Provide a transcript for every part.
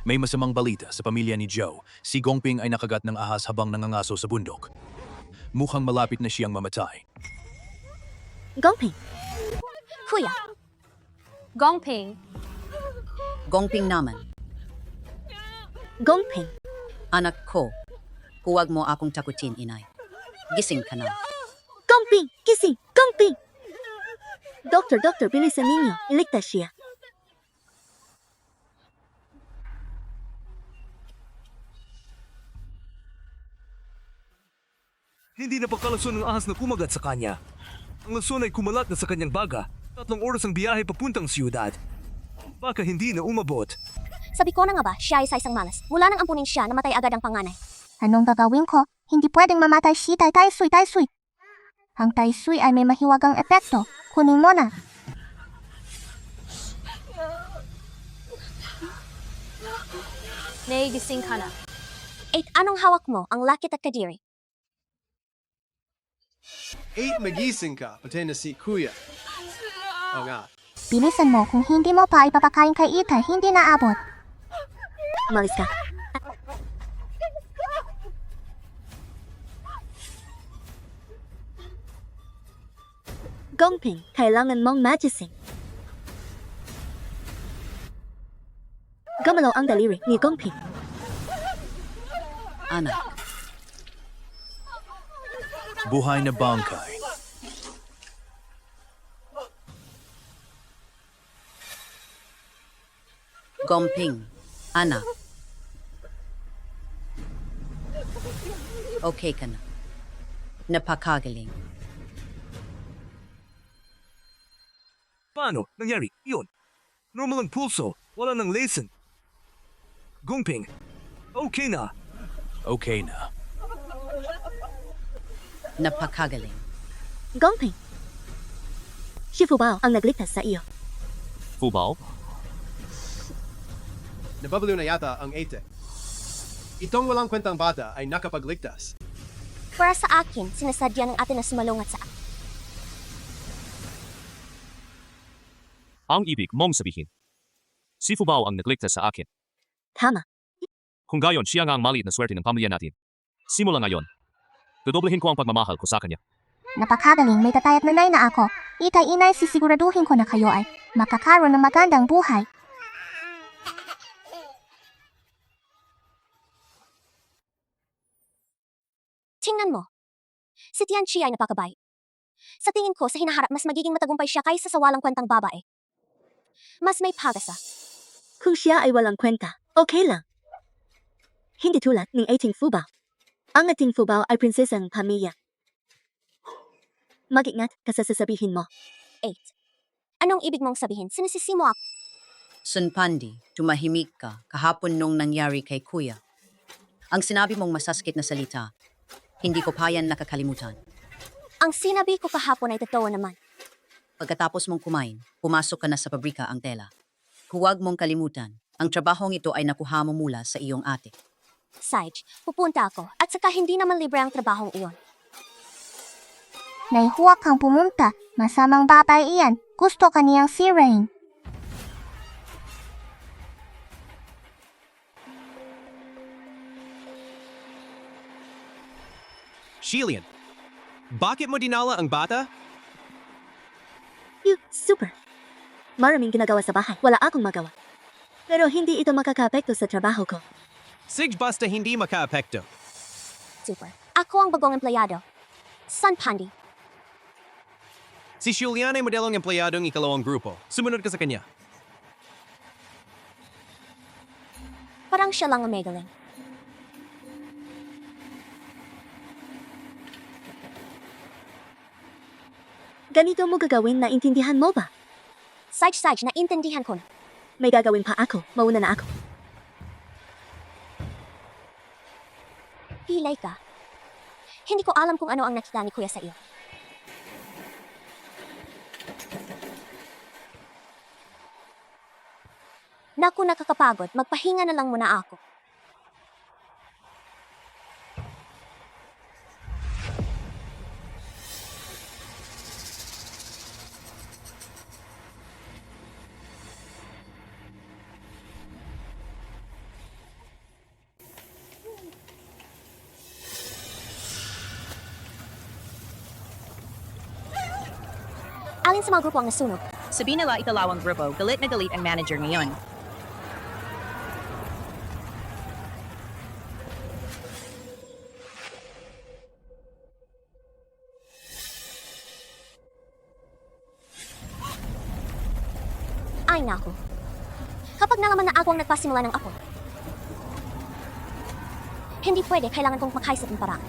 May masamang balita sa pamilya ni Joe. Si Gongping ay nakagat ng ahas habang nangangaso sa bundok. Mukhang malapit na siyang mamatay. Gongping. Kuya. Gongping, Gongping naman, Gongping. anak ko, huwag mo akong takutin, inay. Gising ka na. Gongping! Gising! Gongping! Doktor, bilisan ninyo. Iligtas siya. Hindi napakalason ng ahas na kumagat sa kanya. Ang lason ay kumalat na sa kanyang baga. 3 oras ang biyahe papuntang siyudad. Baka hindi na umabot. sabi ko na nga ba, siya ay sa isang malas. Mula nang ampunin siya, namatay agad ang panganay. Anong gagawin ko? Hindi pwedeng mamatay si Taisuy. Ang Taisuy ay may mahiwagang epekto. Kunin mo na. Naigising ka na. 8, anong hawak mo? Ang lakit at kadiri. 8 magising ka, pati na si Kuya. Oo nga. Bilisan mo kung hindi mo pa ipapakain kay Itay, hindi na abot. Umalis ka. Gongping, kailangan mong magising. Gumalaw ang daliri ni Gongping. Anak, Buhay na bangkay. Gongping, anak. Okay ka na. Napakagaling. Paano? Nangyari? Yun. Normal ang pulso. Wala ng lason. Gongping. Okay na. Okay na. Napakagaling. Gongping. Si Fubao ang nagligtas sa iyo. Fubao? Nababaliw na yata ang 8. Itong walang kwentang bata ay nakapagligtas. Para sa akin, sinasadya ng atin na sumalungat sa akin. Ang ibig mong sabihin. Si Fubao ang nagligtas sa akin. Tama. Kung gayon, siya nga ang maliit na swerte ng pamilya natin. Simula ngayon, dodoblehin ko ang pagmamahal ko sa kanya. Napakagaling, may tatayat nanay na ako. Itay, inay, sisiguraduhin ko na kayo ay makakaroon ng magandang buhay. Tingnan mo. Si Tianchi ay napakabait. Sa tingin ko, sa hinaharap, mas magiging matagumpay siya kaysa sa walang kwentang babae. Mas may pag-asa. Kung siya ay walang kwenta, okay lang. Hindi tulad ng ating Fubao. Ang ating Fubao ay prinsesang pamilya. Mag-ingat ka sa sasabihin mo. 8. Anong ibig mong sabihin? Sinisisi mo ako. Sunpandi, tumahimik ka kahapon nung nangyari kay Kuya. Ang sinabi mong masasakit na salita, hindi ko pa yan nakakalimutan. Ang sinabi ko kahapon ay totoo naman. Pagkatapos mong kumain, pumasok ka na sa pabrika ang tela. Huwag mong kalimutan, ang trabahong ito ay nakuha mo mula sa iyong ate. Sage, pupunta ako at saka hindi naman libre ang trabahong iyon. Naihuwak kang pumunta. Masamang babae iyan. Gusto ka niyang sirain. Shilian, bakit mo dinala ang bata? Super. Maraming ginagawa sa bahay. Wala akong magawa. Pero hindi ito makaka-apekto sa trabaho ko. Sig basta hindi makaapekto. Super. Ako ang bagong empleyado. Sunpandi. Si Julian ay modelong empleyadong ikalawang grupo. Sumunod ka sa kanya. Parang siya lang ang magaling. Ganito mo gagawin na intindihan mo ba? Sage, naintindihan ko na. May gagawin pa ako. Mauna na ako. Pilay ka. Hindi ko alam kung ano ang nakita ni Kuya sa iyo. Naku, nakakapagod. Magpahinga na lang muna ako. Alin sa mga grupo ang nasunog? Sabi nila ikalawang grupo, galit na galit ang manager ngayon. Ay naku. Kapag nalaman na ako ang nagpasimula ng apoy. Hindi pwede, kailangan kong makaisip ng paraan.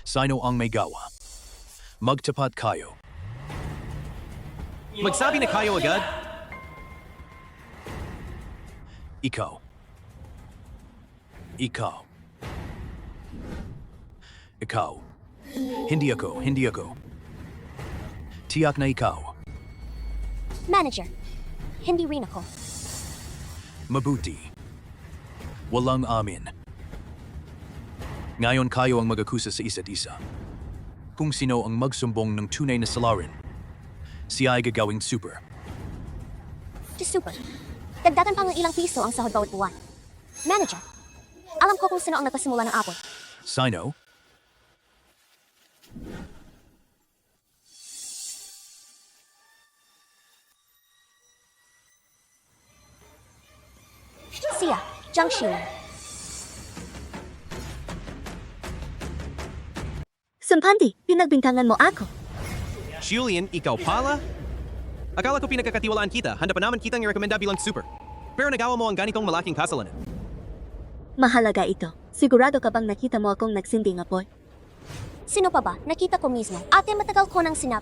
Sino ang may gawa? Magtapat kayo. Magsabi na kayo agad? Ikaw. Ikaw. Ikaw. Hindi ako. Tiyak na ikaw. Manager, hindi rin ako. Mabuti. Walang amin. Ngayon kayo ang mag-akusa sa isa't isa. Kung sino ang magsumbong ng tunay na salarin, siya ay gagawing super. Super. Dagdagan pa ng ilang piso ang sahod bawat buwan. Manager, alam ko kung sino ang nagpasimula ng apoy. Sino? Siya, Jiang Xiu. Sumpandi, pinagbintangan mo ako. Julian, ikaw pala? Akala ko pinagkakatiwalaan kita, handa pa naman kitang i-recommenda bilang super. Pero nagawa mo ang ganitong malaking kasalanan. Mahalaga ito. Sigurado ka bang nakita mo akong nagsinding apoy? Sino pa ba? Nakita ko mismo. Ate, matagal ko nang sinap.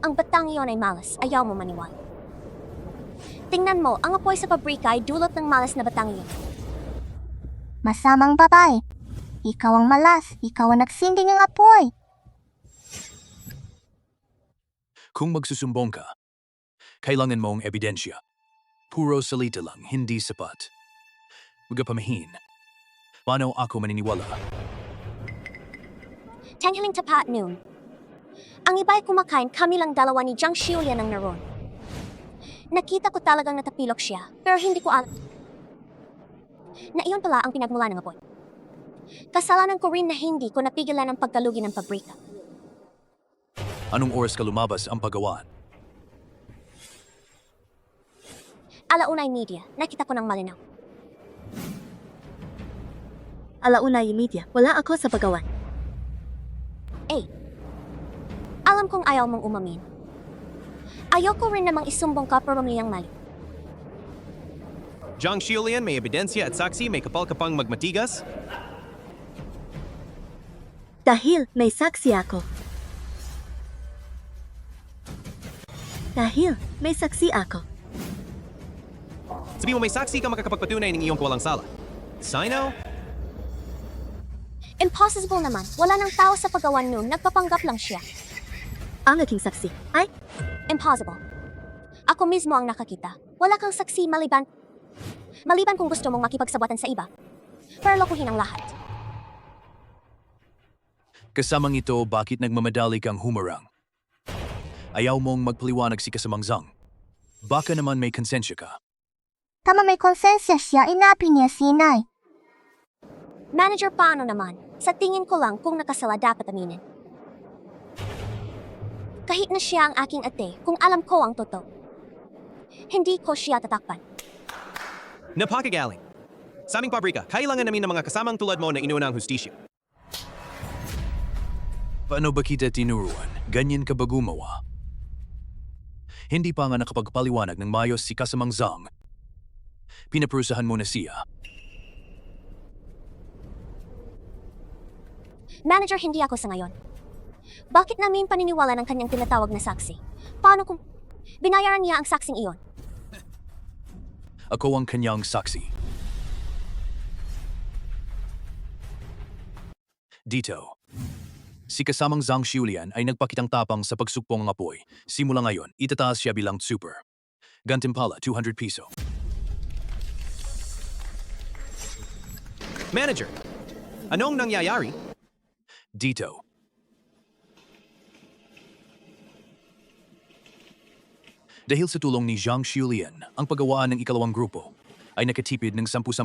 Ang batang iyon ay malas. Ayaw mo maniwala. Tingnan mo, ang apoy sa pabrika ay dulot ng malas na batang iyon. Masamang babae. Ikaw ang malas. Ikaw ang nagsindi ng apoy. Kung magsusumbong ka, kailangan mong ebidensya. Puro salita lang, hindi sapat. Magapamahin. Paano ako maniniwala? Tanghaling tapat noon. Ang iba ay kumakain, kami lang dalawa ni Jiang Xiulian ang naroon. Nakita ko talagang natapilok siya, pero hindi ko alam na iyon pala ang pinagmula ng apoy. Kasalanan ko rin na hindi ko napigilan ang pagkalugi ng pabrika. Anong oras ka lumabas ang paggawa? Alaunay media, nakita ko ng malinaw. Alauna yung media, wala ako sa paggawan. Alam kong ayaw mong umamin. Ayoko rin namang isumbong ka pero mamiyang mali. Jiang Xiulian, may ebidensya at saksi, may kapal ka pang magmatigas? Dahil may saksi ako. Dahil may saksi ako. Sabi mo may saksi ka makakapagpatunay ng iyong kawalang sala. Sino? Impossible naman. Wala nang tao sa paggawan noon, nagpapanggap lang siya. Ang aking saksi ay Impossible. Ako mismo ang nakakita. Wala kang saksi maliban kung gusto mong makipagsabwatan sa iba. Pero lokohin ang lahat. Kasamang ito, bakit nagmamadali kang humarang? Ayaw mong magpaliwanag si kasamang Zhang. Baka naman may konsensya ka. Tama, may konsensya siya. Inapi niya sinay. Manager, paano naman? Sa tingin ko lang kung nakasala dapat aminin. Kahit na siya ang aking ate, kung alam ko ang totoo. Hindi ko siya tatakpan. Napakagaling. Sa aming pabrika, kailangan namin ng mga kasamang tulad mo na inuuna ang hustisya. Paano ba kita tinuruan? Ganyan ka ba gumawa? Hindi pa nga nakapagpaliwanag ng mayos si kasamang Zhang. Pinaprusahan mo na siya. Manager, hindi ako sa ngayon. Bakit namin paniniwala ng kanyang tinatawag na saksi? Paano kung binayaran niya ang saksing iyon? Ako ang kanyang saksi. Dito. Si kasamang Zhang Xiulian ay nagpakitang tapang sa pagsukpong ng apoy. Simula ngayon, itataas siya bilang super. Gantimpala, 200 piso. Manager, anong nangyayari? Dito. Dahil sa tulong ni Jiang Xiulian, ang paggawaan ng ikalawang grupo ay nakatipid ng 10,000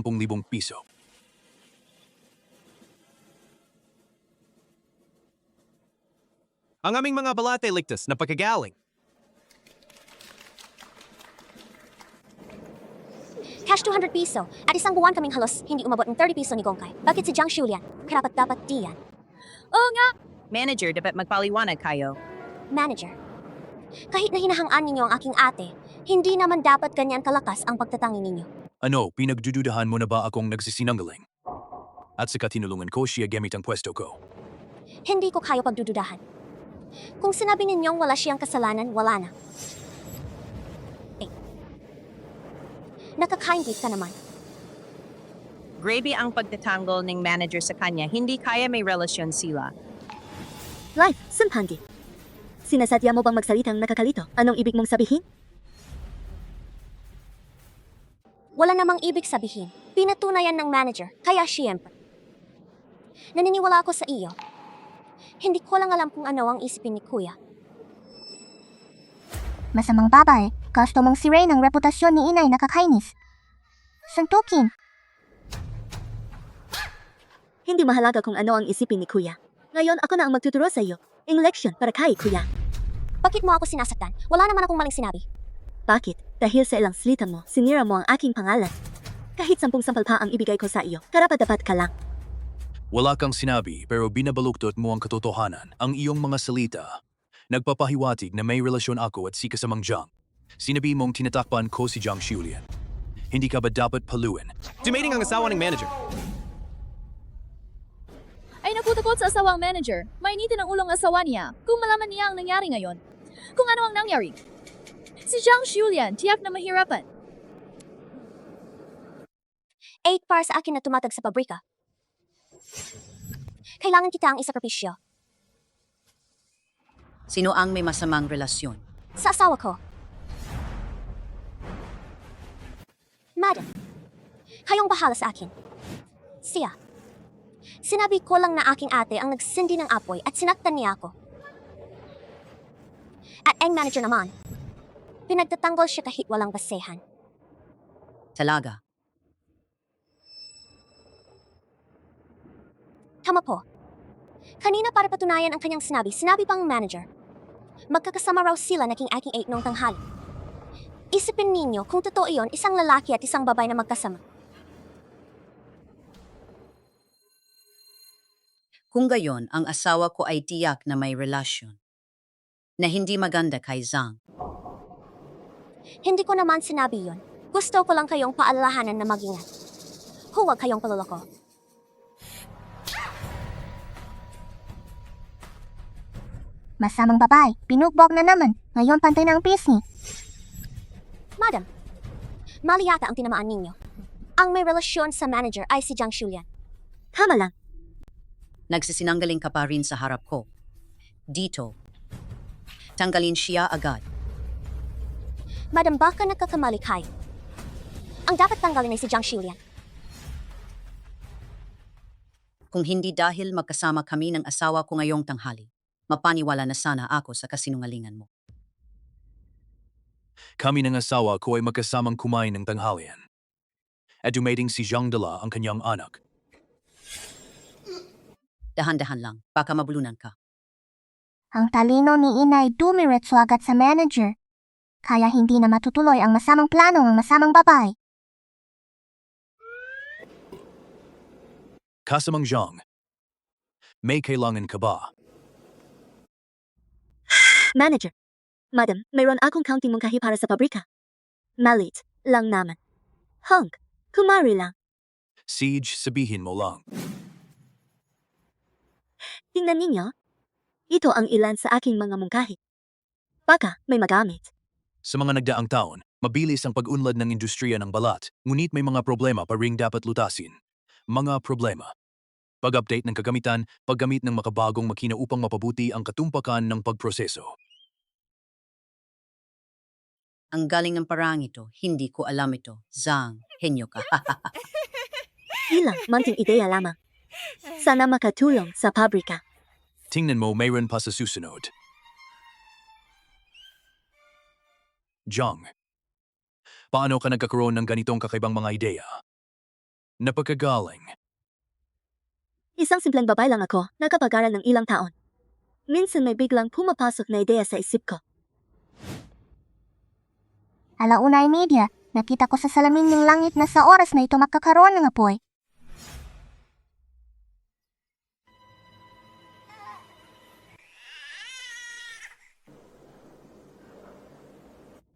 piso. Ang aming mga balat ay ligtas na pagkagaling. Cash 200 piso. At isang buwan kaming halos hindi umabot ng 30 piso ni Gongkai. Bakit si Jiang Shulian? Karapat dapat diyan. Oo nga! Manager, dapat magpaliwanag kayo. Manager. Kahit na hinahangaan ninyo ang aking ate, hindi naman dapat ganyan kalakas ang pagtatangi ninyo. Ano, pinagdududahan mo na ba akong nagsisinungaling? At sa tinulungan ko siya gamit ang pwesto ko. Hindi ko kayo pagdududahan. Kung sinabi ninyong wala siyang kasalanan, wala na. Nakakaingit ka naman. Gravy ang pagtatanggol ng manager sa kanya, hindi kaya may relasyon sila. Life, Sunpandi. Sinasadya mo bang magsalitang nakakalito? Anong ibig mong sabihin? Wala namang ibig sabihin. Pinatunayan ng manager, kaya siyempre. Naniniwala ako sa iyo. Hindi ko lang alam kung ano ang isipin ni Kuya. Masamang babae, gusto mong si Ray ng reputasyon ni inay nakakainis. Suntukin. Hindi mahalaga kung ano ang isipin ni Kuya. Ngayon ako na ang magtuturo sa iyo. Ang leksyon para kay Kuya. Bakit mo ako sinasaktan? Wala naman akong maling sinabi. Bakit? Dahil sa ilang slita mo, sinira mo ang aking pangalan. Kahit 10 sampal pa ang ibigay ko sa iyo, karapat-dapat ka lang. Wala kang sinabi pero binabaluktot mo ang katotohanan. Ang iyong mga salita. Nagpapahiwatig na may relasyon ako at si kasamang Jiang. Sinabi mong tinatakpan ko si Jiang Shulian. Hindi ka ba dapat paluin? Dumating ang asawa ng manager. Ay nakutakot sa asawang manager. Mainitin ang ulong asawa niya kung malaman niya ang nangyari ngayon. Kung ano ang nangyari. Si Jiang Shulian, tiyak na mahirapan. 8 para sa akin na tumatag sa pabrika. Kailangan kita ang isakripisyo. Sino ang may masamang relasyon? Sa asawa ko. Madam, kayong bahala sa akin. Siya. Sinabi ko lang na aking ate ang nagsindi ng apoy at sinaktan niya ako. At ang manager naman, pinagtatanggol siya kahit walang basehan. Talaga. Tama po. Kanina para patunayan ang kanyang sinabi pang manager. Magkakasama raw sila naging aking 8 nung tanghali. Isipin ninyo kung totoo iyon, isang lalaki at isang babae na magkasama. Kung gayon, ang asawa ko ay tiyak na may relasyon. Na hindi maganda kay Zhang. Hindi ko naman sinabi yun. Gusto ko lang kayong paalalahanan na mag-ingat. Huwag kayong paluloko. Masamang babae, pinugbog na naman. Ngayon pantay na ang pisngi. Madam, mali yata ang tinamaan ninyo. Ang may relasyon sa manager ay si Jiang Shulian. Tama lang. Nagsisinanggaling ka pa rin sa harap ko. Dito. Tanggalin siya agad. Madam, baka nagkakamali kayo. Ang dapat tanggalin ay si Jiang Shulian. Kung hindi dahil magkasama kami ng asawa ko ngayong tanghali, mapaniwala na sana ako sa kasinungalingan mo. Kami ng asawa ko ay magkasamang kumain ng tanghalian. At dumating si Jiang Dala ang kanyang anak. Dahan-dahan lang, baka mabulunan ka. Ang talino ni inay dumiretso agad sa manager. Kaya hindi na matutuloy ang masamang plano ng masamang babae. Kasamang Jiang, may kailangan ka ba? Manager. Madam, mayroon akong counting mungkahi para sa pabrika. Malit lang naman. Hunk, kumari lang. Siege, sabihin mo lang. Tingnan ninyo. Ito ang ilan sa aking mga mungkahi. Baka may magamit. Sa mga nagdaang taon, mabilis ang pag-unlad ng industriya ng balat, ngunit may mga problema pa ring dapat lutasin. Mga problema. Pag-update ng kagamitan, paggamit ng makabagong makina upang mapabuti ang katumpakan ng pagproseso. Ang galing ng parang ito, hindi ko alam ito. Zhang, henyo ka. Ilang munting ideya lamang. Sana makatulong sa pabrika. Tingnan mo mayroon pa sa susunod. Jiang, paano ka nagkakaroon ng ganitong kakaibang mga ideya? Napakagaling. Isang simpleng babae lang ako, nakapag-aral ng ilang taon. Minsan may biglang pumapasok na ideya sa isip ko. Alauna ay media, nakita ko sa salamin ng langit na sa oras na ito makakaroon ng apoy.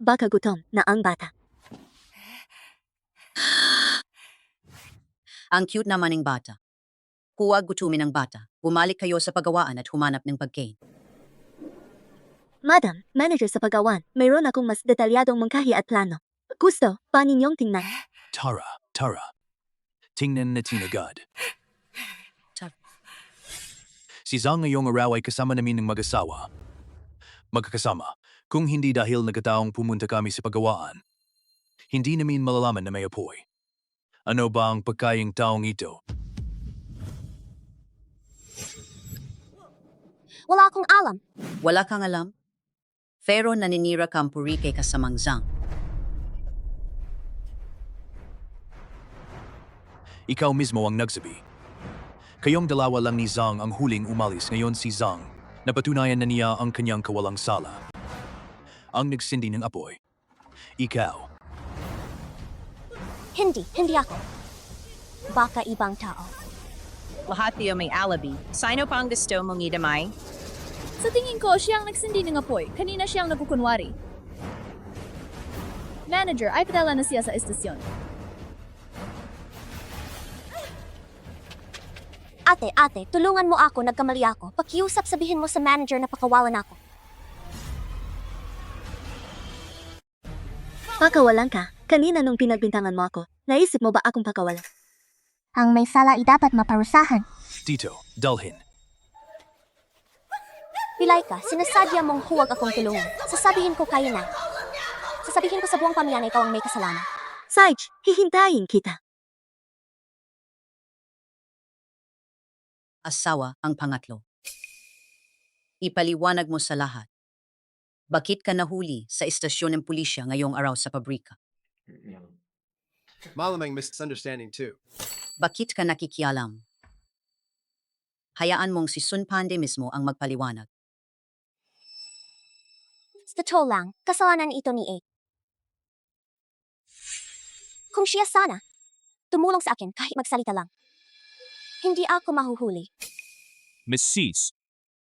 Baka gutom na ang bata. Ang cute naman ng bata. Huwag gutumin ang bata. Bumalik kayo sa pagawaan at humanap ng pagkain. Madam, manager sa paggawan, mayroon akong mas detalyadong mungkahi at plano. Gusto, pa ninyong tingnan. Tara. Tingnan natin agad. Tara. Si Zhang ngayong araw ay kasama namin ng mag-asawa. Magkakasama, kung hindi dahil nagkataong pumunta kami sa pagawaan. Hindi namin malalaman na may apoy. Ano ba ang pagkayang taong ito? Wala akong alam. Wala kang alam? Pero naninira kang puri kay kasamang Zhang. Ikaw mismo ang nagsabi. Kayong dalawa lang ni Zhang ang huling umalis. Ngayon si Zhang, napatunayan na niya ang kanyang kawalang sala. Ang nagsindi ng apoy. Ikaw. Hindi ako. Baka ibang tao. Lahat tayo may alibi. Sino pa ang gusto mong idamay? Sa tingin ko, siya ang nagsindi ng apoy. Kanina siyang nagkukunwari. Manager, ay padala na siya sa estasyon. Ate, tulungan mo ako, nagkamali ako. Pakiusap sabihin mo sa manager na pakawalan ako. Pakawalan ka. Kanina nung pinagbintangan mo ako, naisip mo ba akong pakawalan? Ang may sala ay dapat maparusahan. Dito, dalhin. Pilay ka, sinasadya mong huwag akong tulungan. Sasabihin ko kaya na. Sasabihin ko sa buong pamilya na ikaw ang may kasalanan. Sarge, hihintayin kita. Asawa ang pangatlo. Ipaliwanag mo sa lahat. Bakit ka nahuli sa istasyon ng pulisya ngayong araw sa pabrika? Malamang misunderstanding too. Bakit ka nakikialam? Hayaan mong si Sun Pande mismo ang magpaliwanag. Sa totoo lang, kasalanan ito ni A. Kung siya sana, tumulong sa akin kahit magsalita lang. Hindi ako mahuhuli. Miss Cis,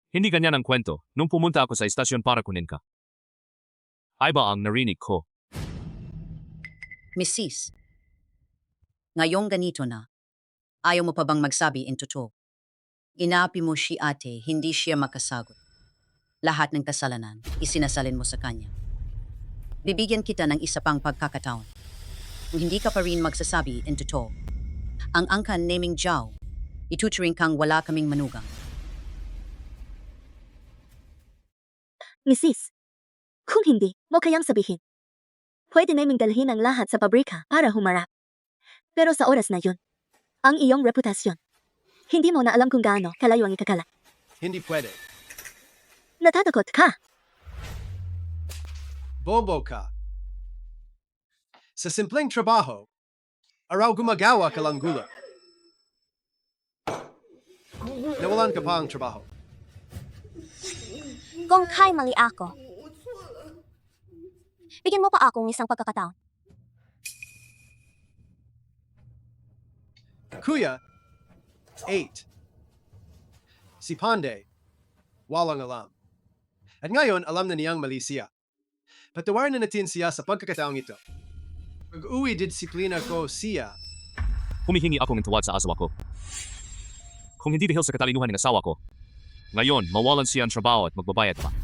hindi ganyan ang kwento nung pumunta ako sa istasyon para kunin ka. Ay ba ang narinig ko? Mrs. Ngayong ganito na, ayaw mo pa bang magsabi in totoo? Inaapi mo si ate, hindi siya makasagot. Lahat ng kasalanan, isinasalin mo sa kanya. Bibigyan kita ng isa pang pagkakataon. Kung hindi ka pa rin magsasabi in totoo, ang angkan naming Zhao, ituturing kang wala kaming manugang. Mrs. Kung hindi, mo kayang sabihin. Pwede naming dalhin ang lahat sa pabrika para humarap. Pero sa oras na yun, ang iyong reputasyon, hindi mo na alam kung gaano kalayo ang ikakala. Hindi pwede. Natatakot ka. Bobo ka. Sa simpleng trabaho, araw gumagawa ka lang gula. Nawalan ka pa ang trabaho. Kung kay mali ako, bigyan mo pa akong isang pagkakataon. Kuya, 8. Si Pande, walang alam. At ngayon, alam na niyang mali siya. Patawarin na natin siya sa pagkakataong ito. Pag-uwi disiplina ko siya. Humihingi ako ng tuwad sa asawa ko. Kung hindi dahil sa katalinuhan ng asawa ko, ngayon mawalan siya ang trabaho at magbabayad pa.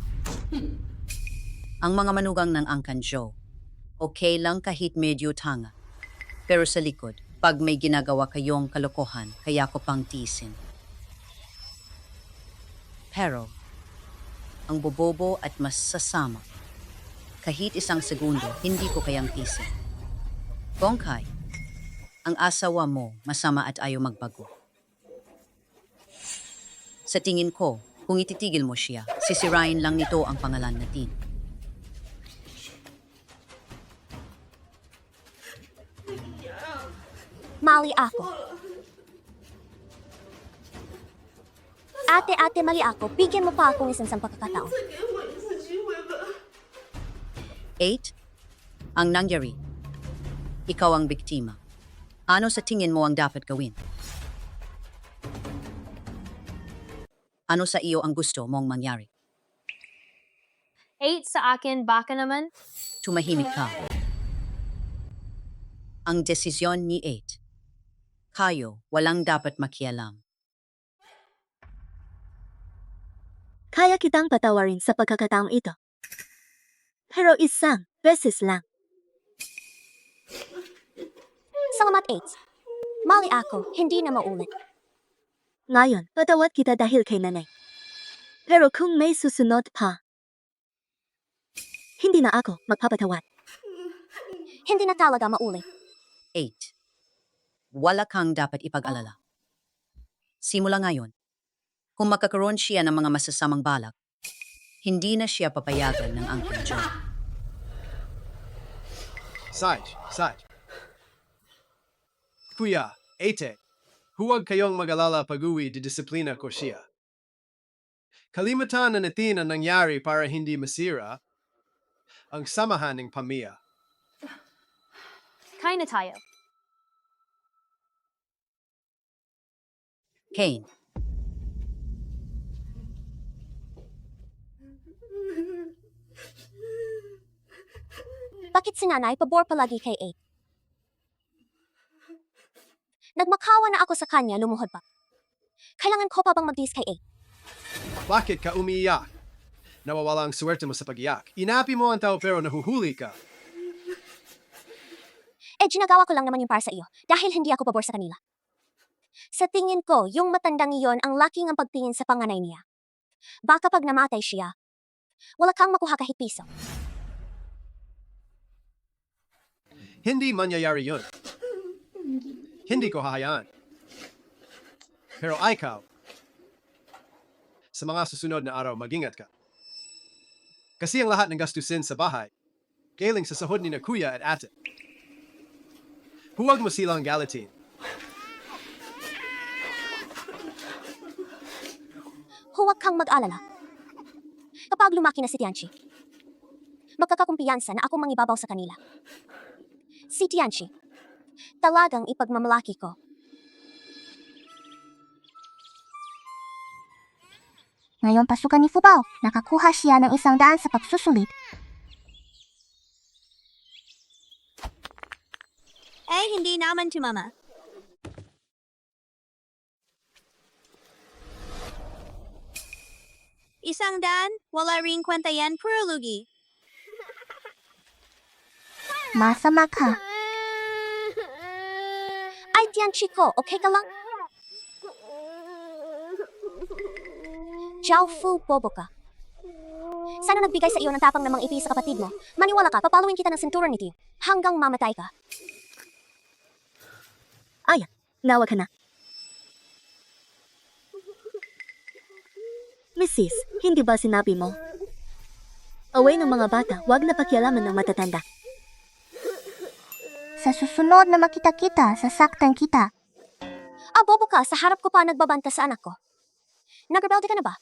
Ang mga manugang ng Angkan Joe, okay lang kahit medyo tanga. Pero sa likod, pag may ginagawa kayong kalokohan, kaya ko pang tiisin. Pero, ang bobobo at masasama, kahit isang segundo, hindi ko kayang tiisin. Bongkai, ang asawa mo masama at ayaw magbago. Sa tingin ko, kung ititigil mo siya, sisirain lang nito ang pangalan natin. Mali ako. Ate, mali ako. Bigyan mo pa akong isang pagkakataon. 8. Ang nangyari. Ikaw ang biktima. Ano sa tingin mo ang dapat gawin? Ano sa iyo ang gusto mong mangyari? 8 sa akin, baka naman. Tumahimik ka. Ang desisyon ni 8. Kayo, walang dapat makialam. Kaya kitang patawarin sa pagkakataong ito. Pero isang beses lang. Salamat, 8. Mali ako. Hindi na maulit. Ngayon, patawad kita dahil kay nanay. Pero kung may susunod pa, hindi na ako magpapatawad. Hindi na talaga maulit. 8. Wala kang dapat ipag-alala. Simula ngayon, kung magkakaroon siya ng mga masasamang balak, hindi na siya papayagan ng Uncle John. Saj. Kuya, Ate, huwag kayong mag-alala pag-uwi di disiplina ko siya. Kalimutan na natin ang nangyari para hindi masira ang samahan ng pamilya. Kain na tayo. Kane, Bakit si nanay pabor palagi kay 8? Nagmakawa na ako sa kanya, lumuhod pa. Kailangan ko pa bang mag-dis kay 8? Bakit ka umiiyak? Nawawala ang swerte mo sa pag-iyak. Inapi mo ang tao pero nahuhuli ka. Ginagawa ko lang naman yung para sa iyo dahil hindi ako pabor sa kanila. Sa tingin ko, yung matandang iyon ang laking ang pagtingin sa panganay niya. Baka pag namatay siya, wala kang makuha kahit piso. Hindi mangyayari yun. Hindi ko hahayaan. Pero ikaw, sa mga susunod na araw, mag-ingat ka. Kasi ang lahat ng gastusin sa bahay, galing sa sahod ni na kuya at ate. Huwag mo silang galitin. Huwag kang mag-alala. Kapag lumaki na si Tianchi, magkakakumpiyansa na ako mangibabaw sa kanila. Si Tianchi, talagang ipagmamalaki ko. Ngayong pasukan ni Fubao, nakakuha siya ng 100 sa pagsusulit. Hindi naman si Mama. $100, wala ring kwenta yan, puro lugi. Masama ka. Ay, Tianchi ko, okay ka lang? Jiaofu, bobo ka. Sana nagbigay sa iyo ng tapang namang ipi sa kapatid mo. Maniwala ka, papalawin kita ng sinturon ni Tio. Hanggang mamatay ka. Aya, nawa ka na. Mrs., hindi ba sinabi mo? Away ng mga bata, wag na pakialaman ng matatanda. Sa susunod na makita-kita, sasaktan kita. Bobo ka, sa harap ko pa nagbabanta sa anak ko. Nagrebelde ka na ba?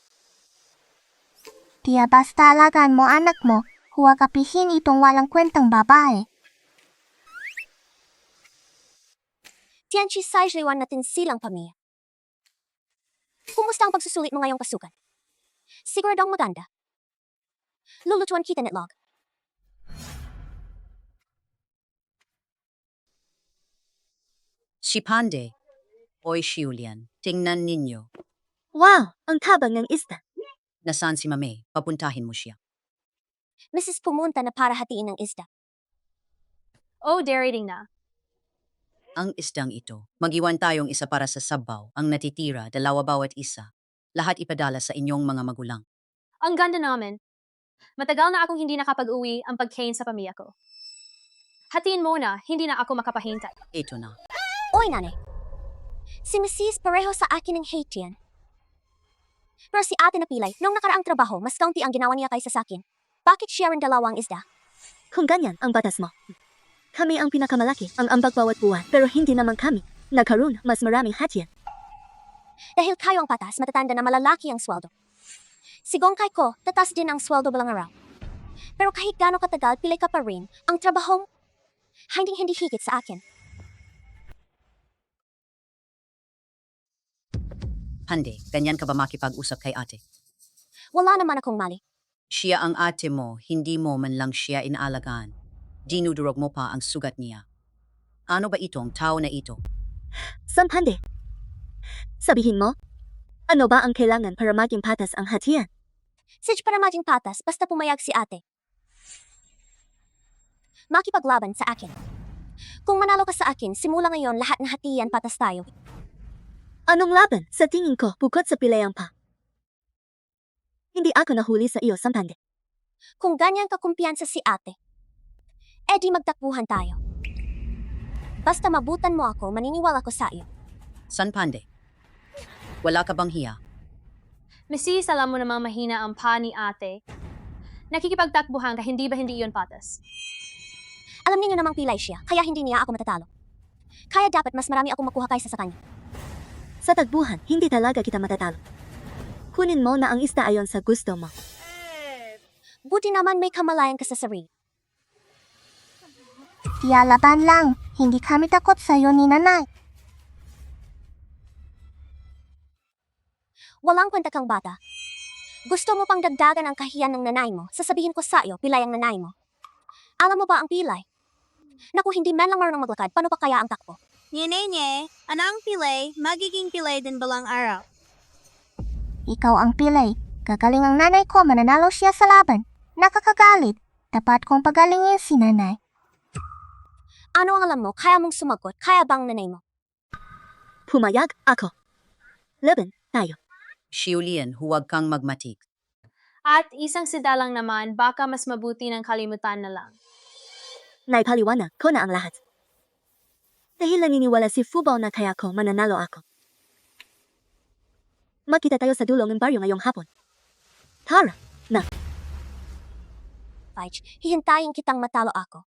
Tiya basta alagaan mo anak mo, huwag apihin itong walang kwentang babae. Tianchi Saijliwan natin silang pamilya. Kumusta ang pagsusulit mo ngayong pasukan? Siguradong maganda. Lulutuan kita netlog. Si Pande, Oy Shiulian, tingnan ninyo. Wow, ang tabang ng isda. Nasaan si Mame? Papuntahin mo siya. Mrs. pumunta na para hatiin ng isda. Oh, derating na. Ang isdang ito, mag-iwan tayong isa para sa sabaw, ang natitira, 2 bawat isa. Lahat ipadala sa inyong mga magulang. Ang ganda namin. Matagal na akong hindi nakapag-uwi ang pagkain sa pamilya ko. Hatiin mo na, hindi na ako makapahintay. Ito na. Oy, nanay. Si Mrs. pareho sa akin ng Haitian. Pero si ate napilay, nung nakaraang trabaho, mas kaunti ang ginawa niya kaysa sa akin. Bakit siya rin 2 isda? Kung ganyan ang batas mo. Kami ang pinakamalaki, ang ambag bawat buwan, pero hindi naman kami. Nagkaroon mas maraming hatian. Dahil kayo ang patas, matatanda na malalaki ang sweldo. Si Gongkai ko, tatas din ang sweldo balang araw. Pero kahit gaano katagal, pilay ka pa rin, ang trabaho hindi higit sa akin. Hande, ganyan ka ba makipag-usap kay ate? Wala naman akong mali. Siya ang ate mo, hindi mo man lang siya inaalagaan. Dinudurog mo pa ang sugat niya. Ano ba itong tao na ito? Sampande. Sabihin mo, ano ba ang kailangan para maging patas ang hatian? Sige para maging patas, basta pumayag si ate. Makipaglaban sa akin. Kung manalo ka sa akin, simula ngayon lahat ng hatian patas tayo. Anong laban? Sa tingin ko, bukod sa pilayang pa. Hindi ako nahuli sa iyo, Sampande. Kung ganyan ka kumpiyansa si ate, edi magtakbuhan tayo. Basta mabutan mo ako, maniniwala ko sa iyo. San Pande? Wala ka bang hiya? Mrs. alam mo namang mahina ang pa ni ate. Nakikipagtakbuhan ka, hindi ba hindi iyon patas? Alam niyo namang pilay siya, kaya hindi niya ako matatalo. Kaya dapat mas marami akong makuha kaysa sa kanya. Sa tagbuhan, hindi talaga kita matatalo. Kunin mo na ang ista ayon sa gusto mo. Buti naman may kamalayan ka sa sarili. Tiya laban lang. Hindi kami takot sa'yo ni nanay. Walang kwenta kang bata. Gusto mo pang dagdagan ang kahiyan ng nanay mo, sasabihin ko sa iyo, pilay ang nanay mo. Alam mo ba ang pilay? Naku, hindi man lang marunong maglakad, paano pa kaya ang takbo? Nye, anang pilay, magiging pilay din balang araw. Ikaw ang pilay. Gagaling ang nanay ko, mananalo siya sa laban. Nakakagalit. Dapat kong pagalingin si nanay. Ano ang alam mo, kaya mong sumagot, kaya bang nanay mo? Pumayag ako. Laban tayo. Shiulian, huwag kang magmatik. At isang sidalang naman, baka mas mabuti ng kalimutan na lang. Naipaliwanag ko na ang lahat. Dahil naniniwala si Fubao na kaya ko mananalo ako. Magkita tayo sa dulo ng baryo ngayong hapon. Tara, na. Fudge, hihintayin kitang matalo ako.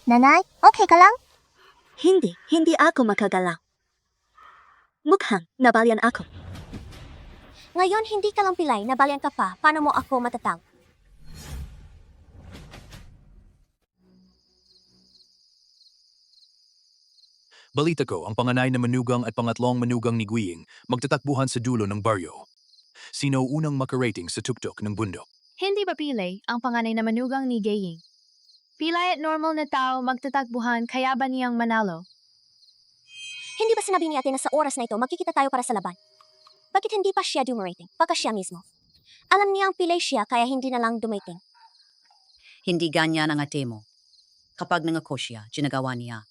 Nanay, okay ka lang? Hindi ako makagalaw. Mukhang nabalyan ako. Ngayon hindi ka lang pilay, nabalyan ka pa, paano mo ako matatalo? Balita ko, ang panganay na manugang at pangatlong manugang ni Guiying magtatakbuhan sa dulo ng baryo. Sino unang makarating sa tuktok ng bundok? Hindi ba pilay ang panganay na manugang ni Gaying? Pilay at normal na tao magtatakbuhan, kaya ba niyang manalo? Hindi ba sinabi ni ate na sa oras na ito magkikita tayo para sa laban? Bakit hindi pa siya dumarating? Baka siya mismo. Alam niya ang pilay siya kaya hindi na lang dumating. Hindi ganyan ang ate mo. Kapag nangako siya, ginagawa niya.